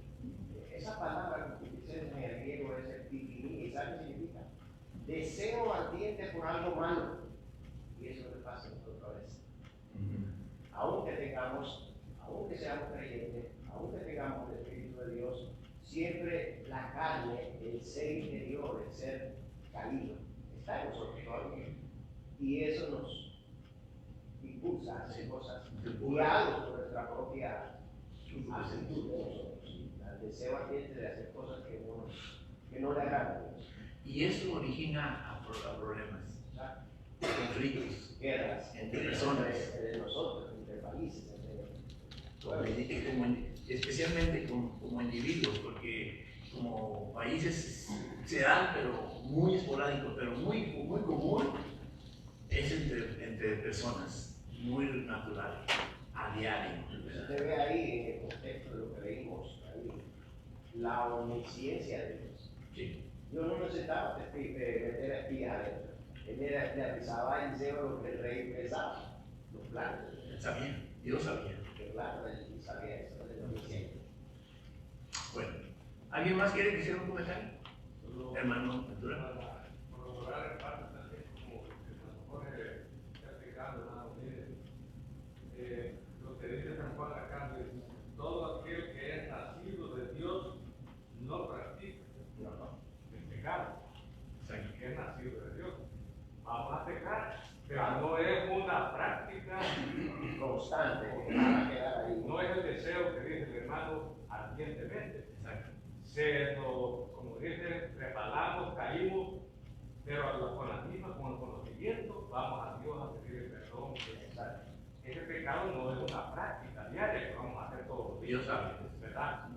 Esa palabra concupiscencia en el griego es epifinia, ¿y sabe qué significa? Deseo ardiente por algo malo. Y eso es lo que pasa a nosotros a veces. Aunque seamos creyentes, aunque tengamos el Espíritu de Dios, siempre la carne, el ser interior, el ser caído, está en nosotros todavía. Y eso nos impulsa a hacer cosas guiados por nuestra propia actitud de nosotros, el deseo ardiente de hacer cosas que no le agradan a Dios. Y eso origina a problemas, conflictos, Guerras entre personas, entre nosotros, entre países, especialmente como individuos, porque como países se dan, pero muy esporádico, pero muy común, es entre personas, muy natural, a diario. Usted ve ahí en el contexto de lo que leímos, ahí, la omnisciencia de Dios. Sí. Dios no necesitaba meter a espías adentro. Él le avisaba a Eliseo lo que el rey pensaba, los planes. Él sabía, Dios sabía. Claro, él sabía eso, él lo decía. Bueno, ¿alguien más quiere que hiciera un comentario? Hermano Ventura. Para corroborar en parte también, como el pastor Jorge está explicando, hermano, lo que dice San Juan acá, todo aquel que es nacido de Dios no practica el pecado, que es nacido de Dios. Vamos a pecar, pero no es una práctica Constante, que va a quedar ahí. no es el deseo que dice el hermano ardientemente. Exacto. Como dice, resbalamos, caímos, pero con el conocimiento vamos a Dios a pedir perdón. Ese pecado no es una práctica diaria que vamos a hacer todos los días. Dios sabe. ¿Verdad?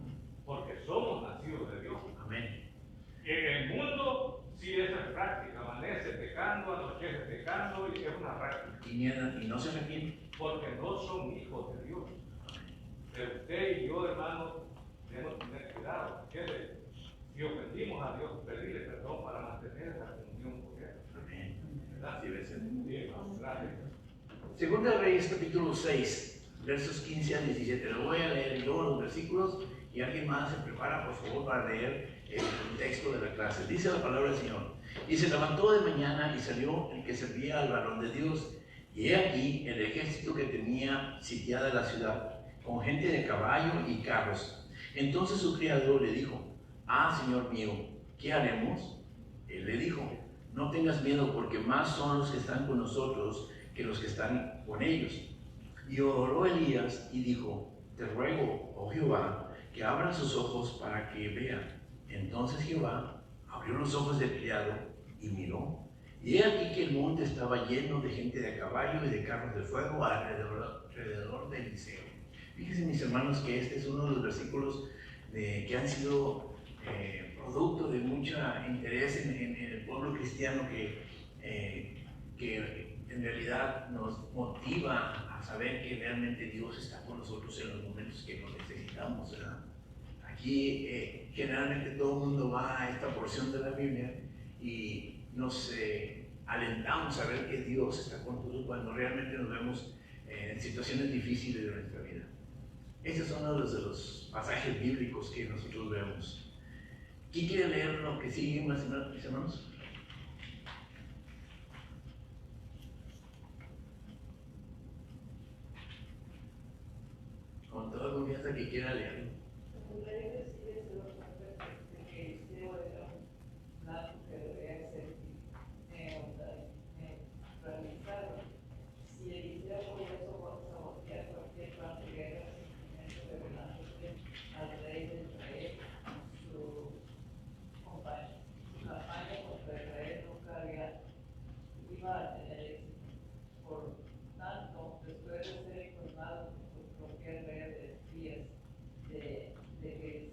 Porque somos nacidos de Dios. Amén. En el mundo sí es práctica, amanece pecando, anochece pecando y es una práctica. Y no se arrepiente. Porque no son hijos de Dios. Pero usted y yo, hermano, debemos tener cuidado. Si ofendimos a Dios, pedirle perdón para mantener esa comunión con Él. Amén. ¿Verdad? Así debe ser. Bien, gracias. Segunda de Reyes, capítulo 6, versos 15 al 17. Lo voy a leer yo los versículos y alguien más se prepara, por favor, para leer el texto de la clase. Dice la palabra del Señor. Y se levantó de mañana y salió el que servía al varón de Dios. Y he aquí el ejército que tenía sitiada la ciudad, con gente de caballo y carros. Entonces su criado le dijo: ah, Señor mío, ¿qué haremos? Él le dijo: no tengas miedo, porque más son los que están con nosotros que los que están con ellos. Y oró Elías y dijo: te ruego, oh Jehová, que abra sus ojos para que vean. Entonces Jehová abrió los ojos del criado y miró. Y he aquí que el monte estaba lleno de gente de caballo y de carros de fuego alrededor de Eliseo. Fíjense, mis hermanos, que este es uno de los versículos que han sido producto de mucho interés en el pueblo cristiano que en realidad nos motiva a saber que realmente Dios está con nosotros en los momentos que nos necesitamos, ¿verdad? Aquí generalmente todo el mundo va a esta porción de la Biblia y nos alentamos a ver que Dios está con nosotros cuando realmente nos vemos en situaciones difíciles de nuestra vida. Estos son uno de los pasajes bíblicos que nosotros vemos. ¿Quién quiere leer lo que sigue, mis hermanos? Con toda confianza que quiera leerlo. Por tanto, después de ser informado por su propia red de espías de que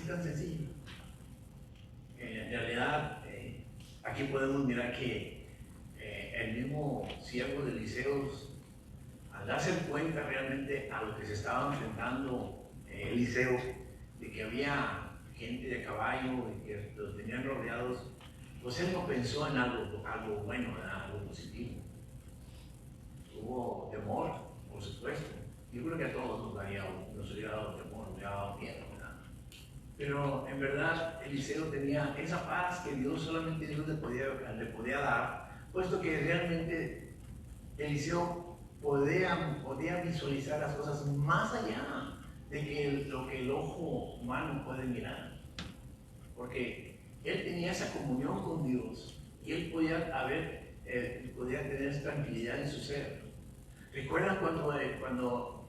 tan sencillo. En realidad, aquí podemos mirar que el mismo siervo de Eliseo, al darse cuenta realmente a lo que se estaba enfrentando Eliseo, de que había gente de caballo, de que los tenían rodeados, pues él no pensó en algo bueno, algo positivo. Hubo temor, por supuesto. Yo creo que a todos nos hubiera dado temor, nos hubiera dado miedo, ¿verdad? Pero en verdad Eliseo tenía esa paz que Dios solamente Dios le podía dar, puesto que realmente Eliseo podía visualizar las cosas más allá de que lo que el ojo humano puede mirar. Porque él tenía esa comunión con Dios y él podía tener tranquilidad en su ser. ¿Recuerdan cuando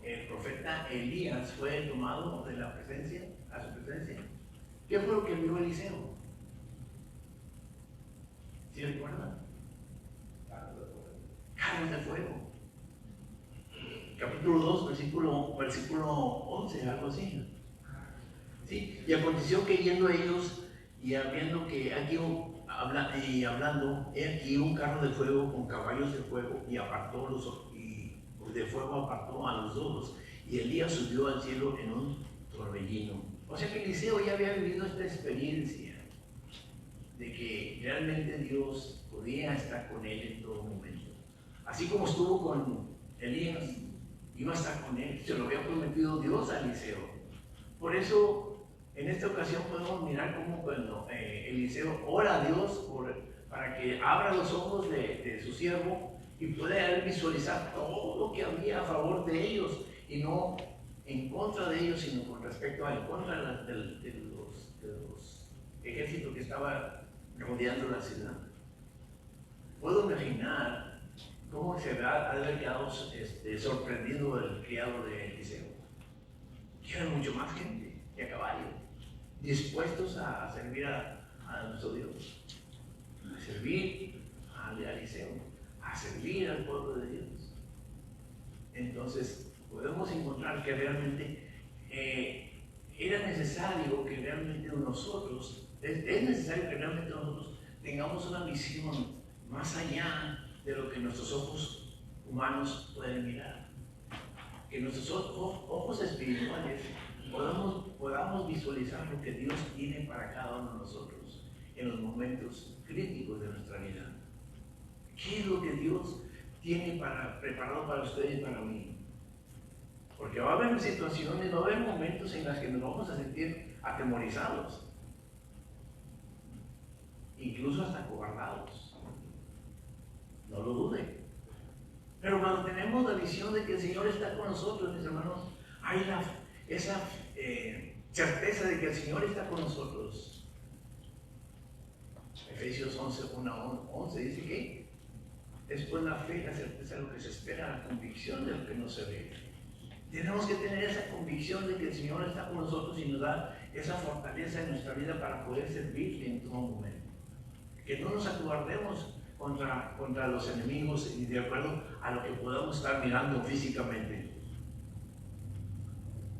el profeta Elías fue tomado de la presencia a su presencia? ¿Qué fue lo que vio Eliseo? ¿Sí recuerdan? Carros de fuego. Capítulo 2, versículo 11, algo así. ¿Sí? Y aconteció que yendo ellos y habiendo que aquí hablando, he aquí un carro de fuego con caballos de fuego y de fuego apartó a los dos, y Elías subió al cielo en un torbellino. O sea que Eliseo ya había vivido esta experiencia de que realmente Dios podía estar con él en todo momento. Así como estuvo con Elías, iba a estar con él, se lo había prometido Dios a Eliseo. Por eso, en esta ocasión podemos mirar cómo cuando Eliseo ora a Dios para que abra los ojos de su siervo y pueda visualizar todo lo que había a favor de ellos y no en contra de ellos, sino con respecto a en contra de los ejércitos que estaban rodeando la ciudad. Puedo imaginar cómo se ha de haber quedado sorprendido el criado de Eliseo, que era mucho más gente que a caballo, dispuestos a servir a nuestro Dios, a servir a Eliseo, a servir al pueblo de Dios. Entonces podemos encontrar que realmente era necesario que realmente nosotros, es necesario que realmente nosotros tengamos una visión más allá de lo que nuestros ojos humanos pueden mirar. Que nuestros ojos espirituales podamos visualizar lo que Dios tiene para cada uno de nosotros en los momentos críticos de nuestra vida. ¿Qué es lo que Dios tiene preparado para ustedes y para mí? Porque va a haber situaciones, va a haber momentos en los que nos vamos a sentir atemorizados, incluso hasta cobardados. No lo duden. Pero cuando tenemos la visión de que el Señor está con nosotros, mis hermanos, hay esa certeza de que el Señor está con nosotros. Efesios 11 dice que después la fe, la certeza de lo que se espera, la convicción de lo que no se ve. Tenemos que tener esa convicción de que el Señor está con nosotros y nos da esa fortaleza en nuestra vida para poder servirle en todo momento. Que no nos acobardemos contra los enemigos y de acuerdo a lo que podamos estar mirando físicamente.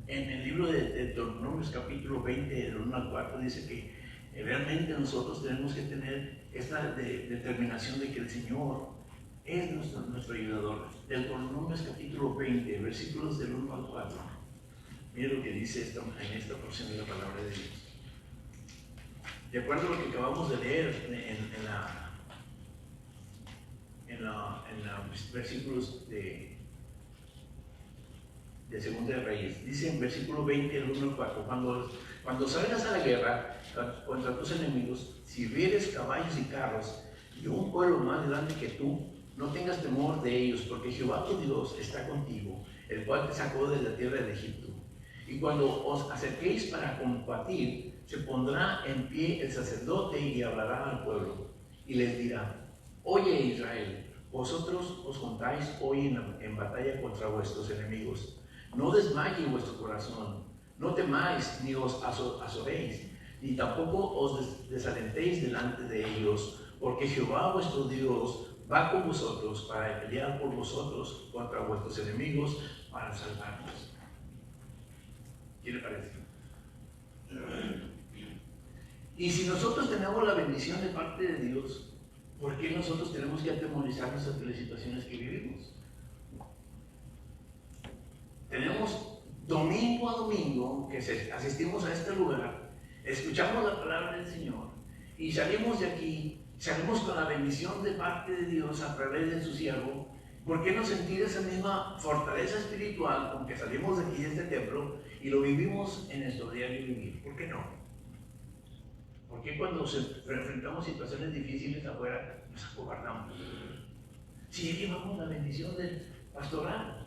En el libro de Deuteronomios capítulo 20, del 1 al 4, dice que realmente nosotros tenemos que tener esta determinación de que el Señor es nuestro ayudador. Deuteronomios capítulo 20, versículos del 1 al 4. Mira lo que dice en esta porción de la palabra de Dios. De acuerdo a lo que acabamos de leer en los versículos de Segunda de Reyes, dice en versículo 20, del 1 al 4, cuando salgas a la guerra contra tus enemigos, si vieres caballos y carros y un pueblo más grande que tú, no tengas temor de ellos, porque Jehová tu Dios está contigo, el cual te sacó de la tierra de Egipto. Y cuando os acerquéis para combatir, se pondrá en pie el sacerdote y hablará al pueblo, y les dirá: Oye Israel, vosotros os juntáis hoy en batalla contra vuestros enemigos. No desmaye vuestro corazón, no temáis ni os azoréis, ni tampoco os desalentéis delante de ellos, porque Jehová vuestro Dios va con vosotros para pelear por vosotros contra vuestros enemigos, para salvarlos. ¿Qué le parece? Y si nosotros tenemos la bendición de parte de Dios, ¿por qué nosotros tenemos que atemorizarnos ante las situaciones que vivimos? Tenemos domingo a domingo que asistimos a este lugar, escuchamos la palabra del Señor y salimos de aquí, salimos con la bendición de parte de Dios a través de su siervo. ¿Por qué no sentir esa misma fortaleza espiritual con que salimos de aquí de este templo y lo vivimos en nuestro diario vivir? ¿Por qué no? ¿Por qué cuando enfrentamos situaciones difíciles afuera nos acobardamos? Si ya llevamos la bendición del pastoral.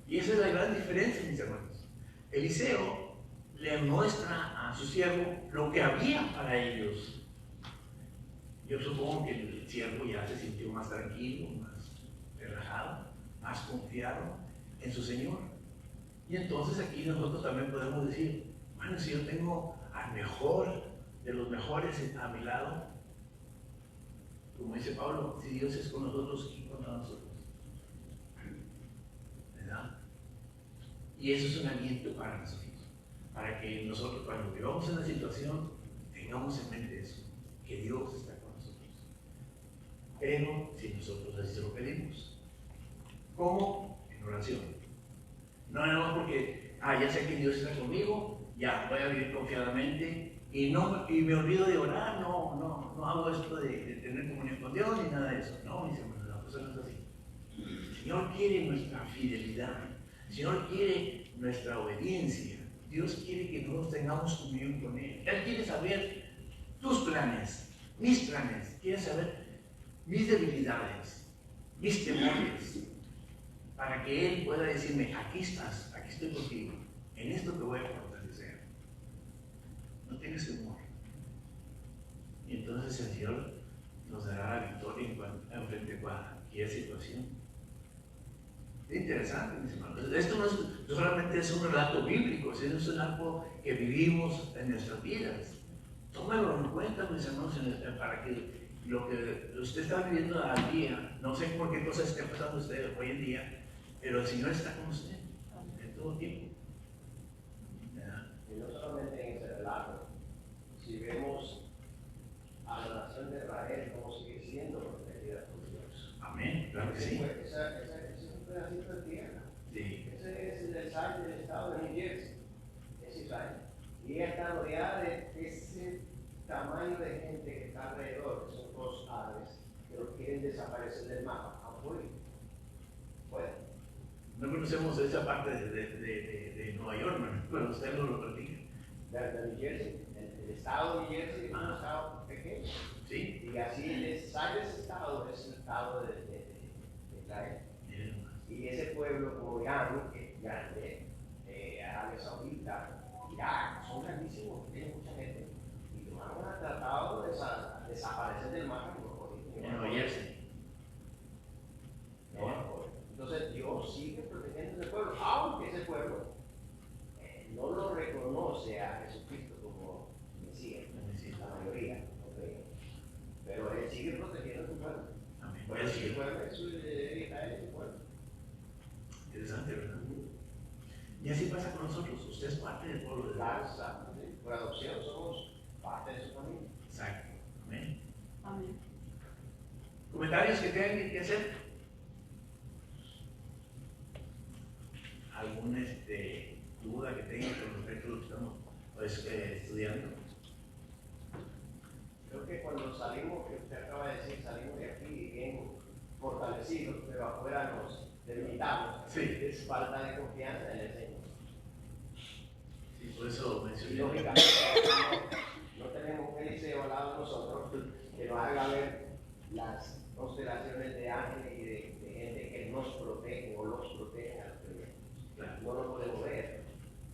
Y esa es la gran diferencia, mis hermanos. Eliseo le muestra a su siervo lo que había para ellos. Yo supongo que el siervo ya se sintió más tranquilo, más relajado, más confiado en su Señor. Y entonces aquí nosotros también podemos decir, bueno, si yo tengo al mejor de los mejores a mi lado, como dice Pablo, si Dios es con nosotros, ¿quién contra nosotros? ¿Verdad? Y eso es un aliento para nosotros, para que nosotros cuando vivamos en la situación tengamos en mente eso, que Dios está con nosotros. Pero si nosotros así se lo pedimos, ¿cómo? En oración. No nada más porque, ya sé que Dios está conmigo, ya voy a vivir confiadamente y me olvido de orar, no hago esto de tener comunión con Dios ni nada de eso. No, mis hermanos, la cosa no es así. El Señor quiere nuestra fidelidad, el Señor quiere nuestra obediencia, Dios quiere que nosotros tengamos comunión con Él. Él quiere saber tus planes, mis planes, quiere saber mis debilidades, mis temores, para que Él pueda decirme, aquí estás, aquí estoy contigo, en esto te voy a fortalecer. No tienes temor. Y entonces el Señor nos dará la victoria en frente a cualquier situación. Es interesante, mis hermanos. Esto no solamente es un relato bíblico, sino es algo que vivimos en nuestras vidas. Tómalo en cuenta, mis hermanos, para que lo que usted está viviendo al día, no sé por qué cosas está pasando usted hoy en día, pero el Señor está con usted en todo tiempo. Y no solamente en ese relato, si vemos a la nación de Israel como sigue siendo protegida por Dios. Amén, claro que sí. Ese es un pedacito de tierra. Sí. Ese es el estado de New Jersey, es Israel. Y ella está rodeada de ese tamaño de gente que está alrededor, que son dos árabes, que lo quieren desaparecer del mapa. Bueno. No conocemos esa parte de Nueva York, pero usted lo platica. De New Jersey, el estado de New Jersey es un estado pequeño. Sí. Y así sale ese estado, es el estado de Israel. Y ese pueblo como Irán, que es grande, Arabia Saudita, Irak, son grandísimos, tienen mucha gente. Y tomaron un tratado de desaparecer del mapa en Nueva Jersey. Entonces Dios sigue protegiendo ese pueblo, aunque ese pueblo no lo reconoce a Jesucristo como Mesías, la mayoría, ¿okay? Pero Él sigue protegiendo a su pueblo. Amén. Bueno, si el pueblo es Israel, es su pueblo. Interesante, ¿verdad? Y así pasa con nosotros. Usted es parte del pueblo de Dios. Exacto, ¿sí? Por adopción somos parte de su familia. Exacto. Amén. Amén. ¿Comentarios que tengan que hacer? ¿Alguna duda que tengan con respecto a lo que estamos estudiando? Creo que cuando salimos, que usted acaba de decir, salimos de aquí bien fortalecidos, pero afuera nos debilitamos. Sí. Es falta de confianza en el Señor. Sí, por eso Y mencioné. lógicamente no tenemos un Eliseo al lado de nosotros que nos haga ver las constelaciones de ángeles y de gente que nos protege o los protege a los creyentes. Claro. No lo podemos ver,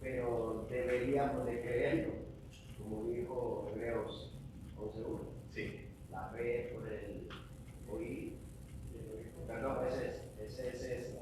pero deberíamos de creerlo, como dijo Hebreos 11:1. Sí. La fe por el oír, perdón, ese es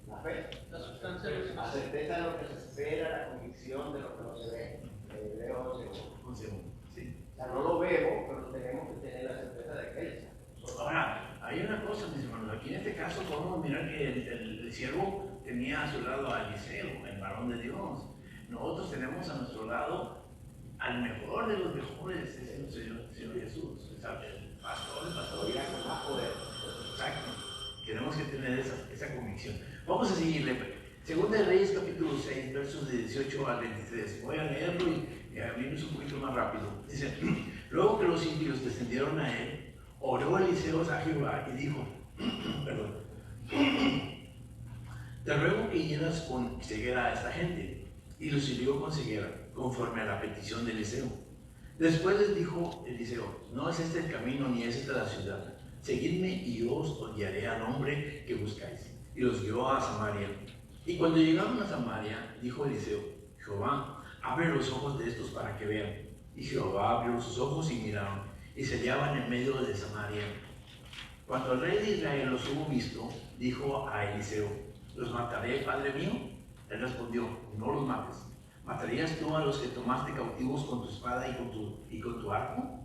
la fe. La sustancia de los La certeza de lo que se espera, la convicción de lo que no se ve. Hebreos 11:1. Un segundo. Sí. O sea, no lo vemos, pero tenemos que tener la certeza de que Él está con nosotros. Ahora, hay una cosa, mis hermanos, aquí en este caso podemos mirar que el siervo tenía a su lado a Eliseo, el varón de Dios. Nosotros tenemos a nuestro lado al mejor de los mejores, es el Señor Jesús, el pastor ya con más poder. Exacto. Tenemos que tener esa convicción. Vamos a seguirle. Segunda de Reyes capítulo 6, versos de 18 al 23. Voy a leerlo y abrirnos un poquito más rápido. Dice, luego que los impíos descendieron a él, oró Eliseo a Jehová y dijo, perdón, te ruego que hieras con ceguera a esta gente. Y los hirió con ceguera, conforme a la petición de Eliseo. Después les dijo Eliseo, no es este el camino ni es esta la ciudad. Seguidme y yo os guiaré al hombre que buscáis. Y los guió a Samaria. Y cuando llegaron a Samaria, dijo Eliseo, Jehová, abre los ojos de estos para que vean. Y Jehová abrió sus ojos y miraron, y se hallaban en medio de Samaria. Cuando el rey de Israel los hubo visto, dijo a Eliseo, ¿los mataré, padre mío? Él respondió, no los mates. ¿Matarías tú a los que tomaste cautivos con tu espada y con tu arco?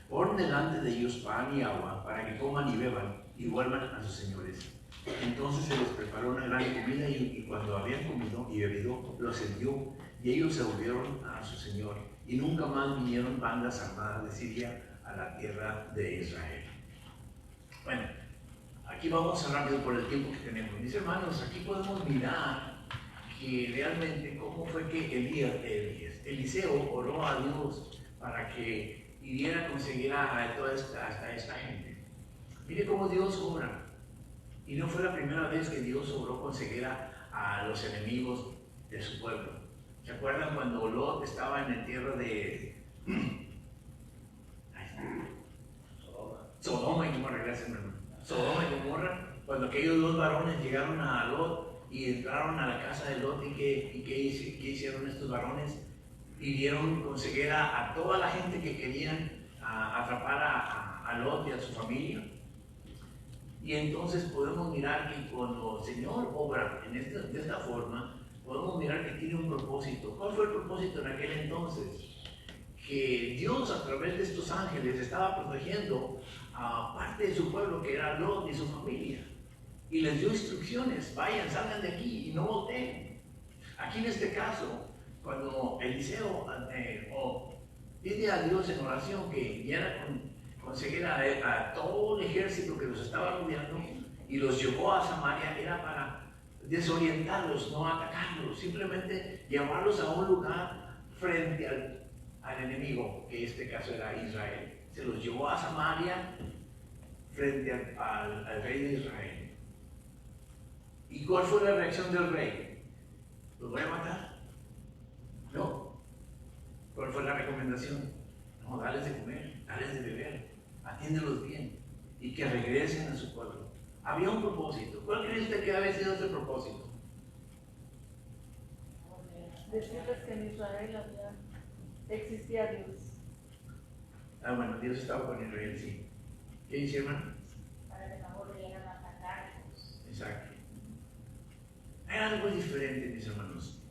Pon delante de ellos pan y agua, para que coman y beban, y vuelvan a sus señores. Entonces se les preparó una gran comida, y cuando habían comido y bebido, los envió, y ellos se volvieron a su señor, y nunca más vinieron bandas armadas de Siria a la tierra de Israel. Bueno, aquí vamos rápido por el tiempo que tenemos. Mis hermanos, aquí podemos mirar que realmente cómo fue que Eliseo oró a Dios para que hiriera con ceguera a toda esta gente. Mire cómo Dios obra. Y no fue la primera vez que Dios obró con ceguera a los enemigos de su pueblo. ¿Se acuerdan cuando Lot estaba en la tierra de Sodoma y Gomorra? Gracias, hermano. Sodoma y Gomorra, cuando aquellos dos varones llegaron a Lot y entraron a la casa de Lot, ¿y qué hicieron estos varones? Hirieron con ceguera a toda la gente que querían atrapar a Lot y a su familia. Y entonces podemos mirar que cuando el Señor obra de esta forma, podemos mirar que tiene un propósito. ¿Cuál fue el propósito en aquel entonces? Que Dios, a través de estos ángeles, estaba protegiendo a parte de su pueblo, que era Lot y su familia. Y les dio instrucciones: vayan, salgan de aquí y no volteen. Aquí en este caso, cuando Eliseo pide a Dios en oración que guiara con ceguera a todo el ejército que los estaba rodeando y los llevó a Samaria, era para desorientarlos, no atacarlos, simplemente llevarlos a un lugar frente al enemigo, que en este caso era Israel. Se los llevó a Samaria frente al rey de Israel. ¿Y cuál fue la reacción del rey? ¿Los voy a matar? No. ¿Cuál fue la recomendación? No, dales de comer, dales de beber, atiéndelos bien y que regresen a su pueblo. Había un propósito. ¿Cuál cree usted que había sido ese propósito? Decirles que en Israel existía Dios. Bueno, Dios estaba con Israel, sí. ¿Qué dice, hermano? Para que no volvieran a atacarlos. Exacto. Hay algo diferente, mis hermanos.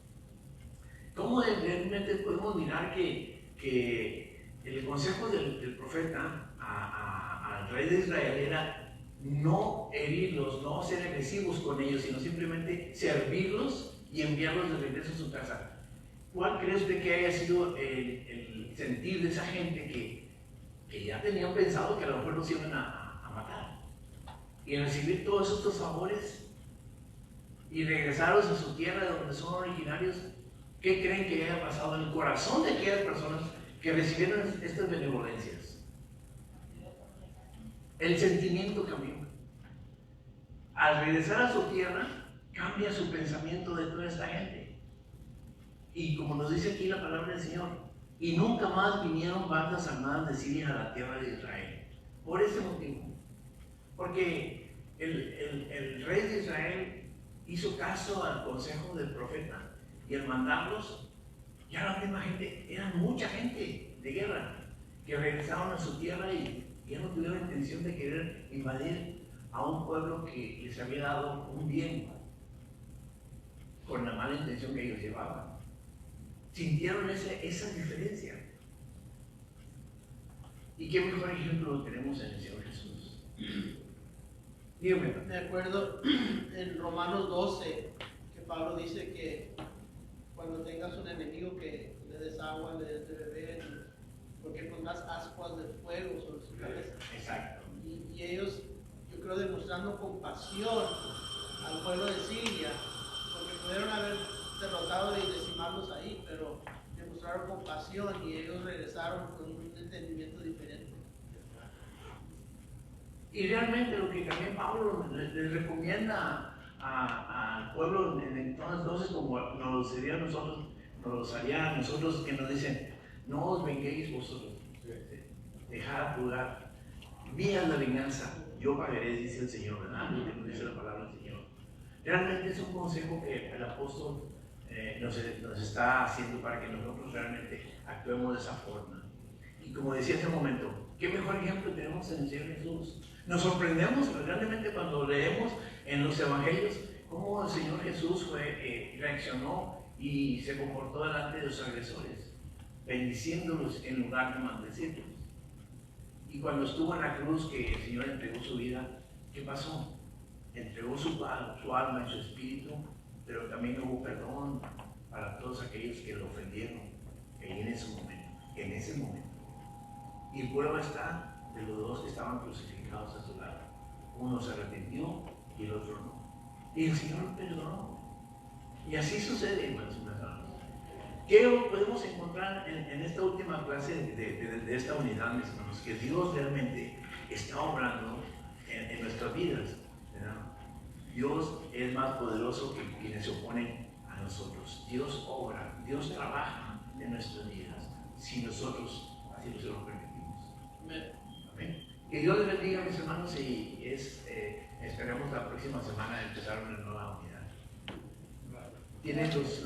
¿Cómo realmente podemos mirar que el consejo del profeta al rey de Israel era no herirlos, no ser agresivos con ellos, sino simplemente servirlos y enviarlos de regreso a su casa? ¿Cuál cree usted que haya sido el sentir de esa gente que ya tenían pensado que a lo mejor los iban a matar? Y recibir todos estos favores y regresarlos a su tierra de donde son originarios. ¿Qué creen que haya pasado en el corazón de aquellas personas que recibieron estas benevolencias? El sentimiento cambió. Al regresar a su tierra, cambia su pensamiento de toda esta gente. Y como nos dice aquí la palabra del Señor, y nunca más vinieron bandas armadas de Siria a la tierra de Israel. Por ese motivo. Porque el rey de Israel hizo caso al consejo del profeta, y al mandarlos, ya la misma gente, eran mucha gente de guerra, que regresaron a su tierra y ya no tuvieron intención de querer invadir a un pueblo que les había dado un bien, con la mala intención que ellos llevaban. Sintieron esa diferencia. ¿Y qué mejor ejemplo tenemos en el Señor Jesús? Dígame. Me acuerdo en Romanos 12 que Pablo dice que cuando tengas un enemigo que le des agua, le des de beber, porque pondrás ascuas de fuego sobre su cabeza. Exacto. Y ellos, yo creo, demostrando compasión al pueblo de Siria, porque pudieron haber derrotado y decimarlos ahí, pero demostraron compasión y ellos regresaron con un entendimiento diferente. Y realmente lo que también Pablo les recomienda al pueblo entonces, como nos sería a nosotros, nos haría a nosotros, que nos dicen, no os venguéis vosotros, dejad jugar, mía es la venganza, yo pagaré, dice el Señor, ¿verdad? Lo que nos dice la palabra del Señor. Realmente es un consejo que el apóstol nos está haciendo para que nosotros realmente actuemos de esa forma. Y como decía hace un momento, ¿qué mejor ejemplo tenemos en el Señor Jesús? Nos sorprendemos realmente cuando leemos en los evangelios cómo el Señor Jesús reaccionó y se comportó delante de los agresores, bendiciéndolos en lugar de maldecirlos. Y cuando estuvo en la cruz, que el Señor entregó su vida, ¿qué pasó? Entregó su alma y su espíritu, pero también hubo perdón para todos aquellos que lo ofendieron en ese momento. Y prueba está de los dos que estaban crucificados a su lado. Uno se arrepintió y el otro no. Y el Señor lo perdonó. Y así sucede, hermanos y hermanas. ¿Qué podemos encontrar en esta última clase de esta unidad, mis hermanos? Que Dios realmente está obrando en nuestras vidas, ¿verdad? Dios es más poderoso que quienes se oponen a nosotros. Dios obra, Dios trabaja en nuestras vidas, si nosotros así se lo permitimos. Amén. Que Dios les bendiga, mis hermanos, y esperemos la próxima semana empezar una nueva unidad. ¿Tienen tus...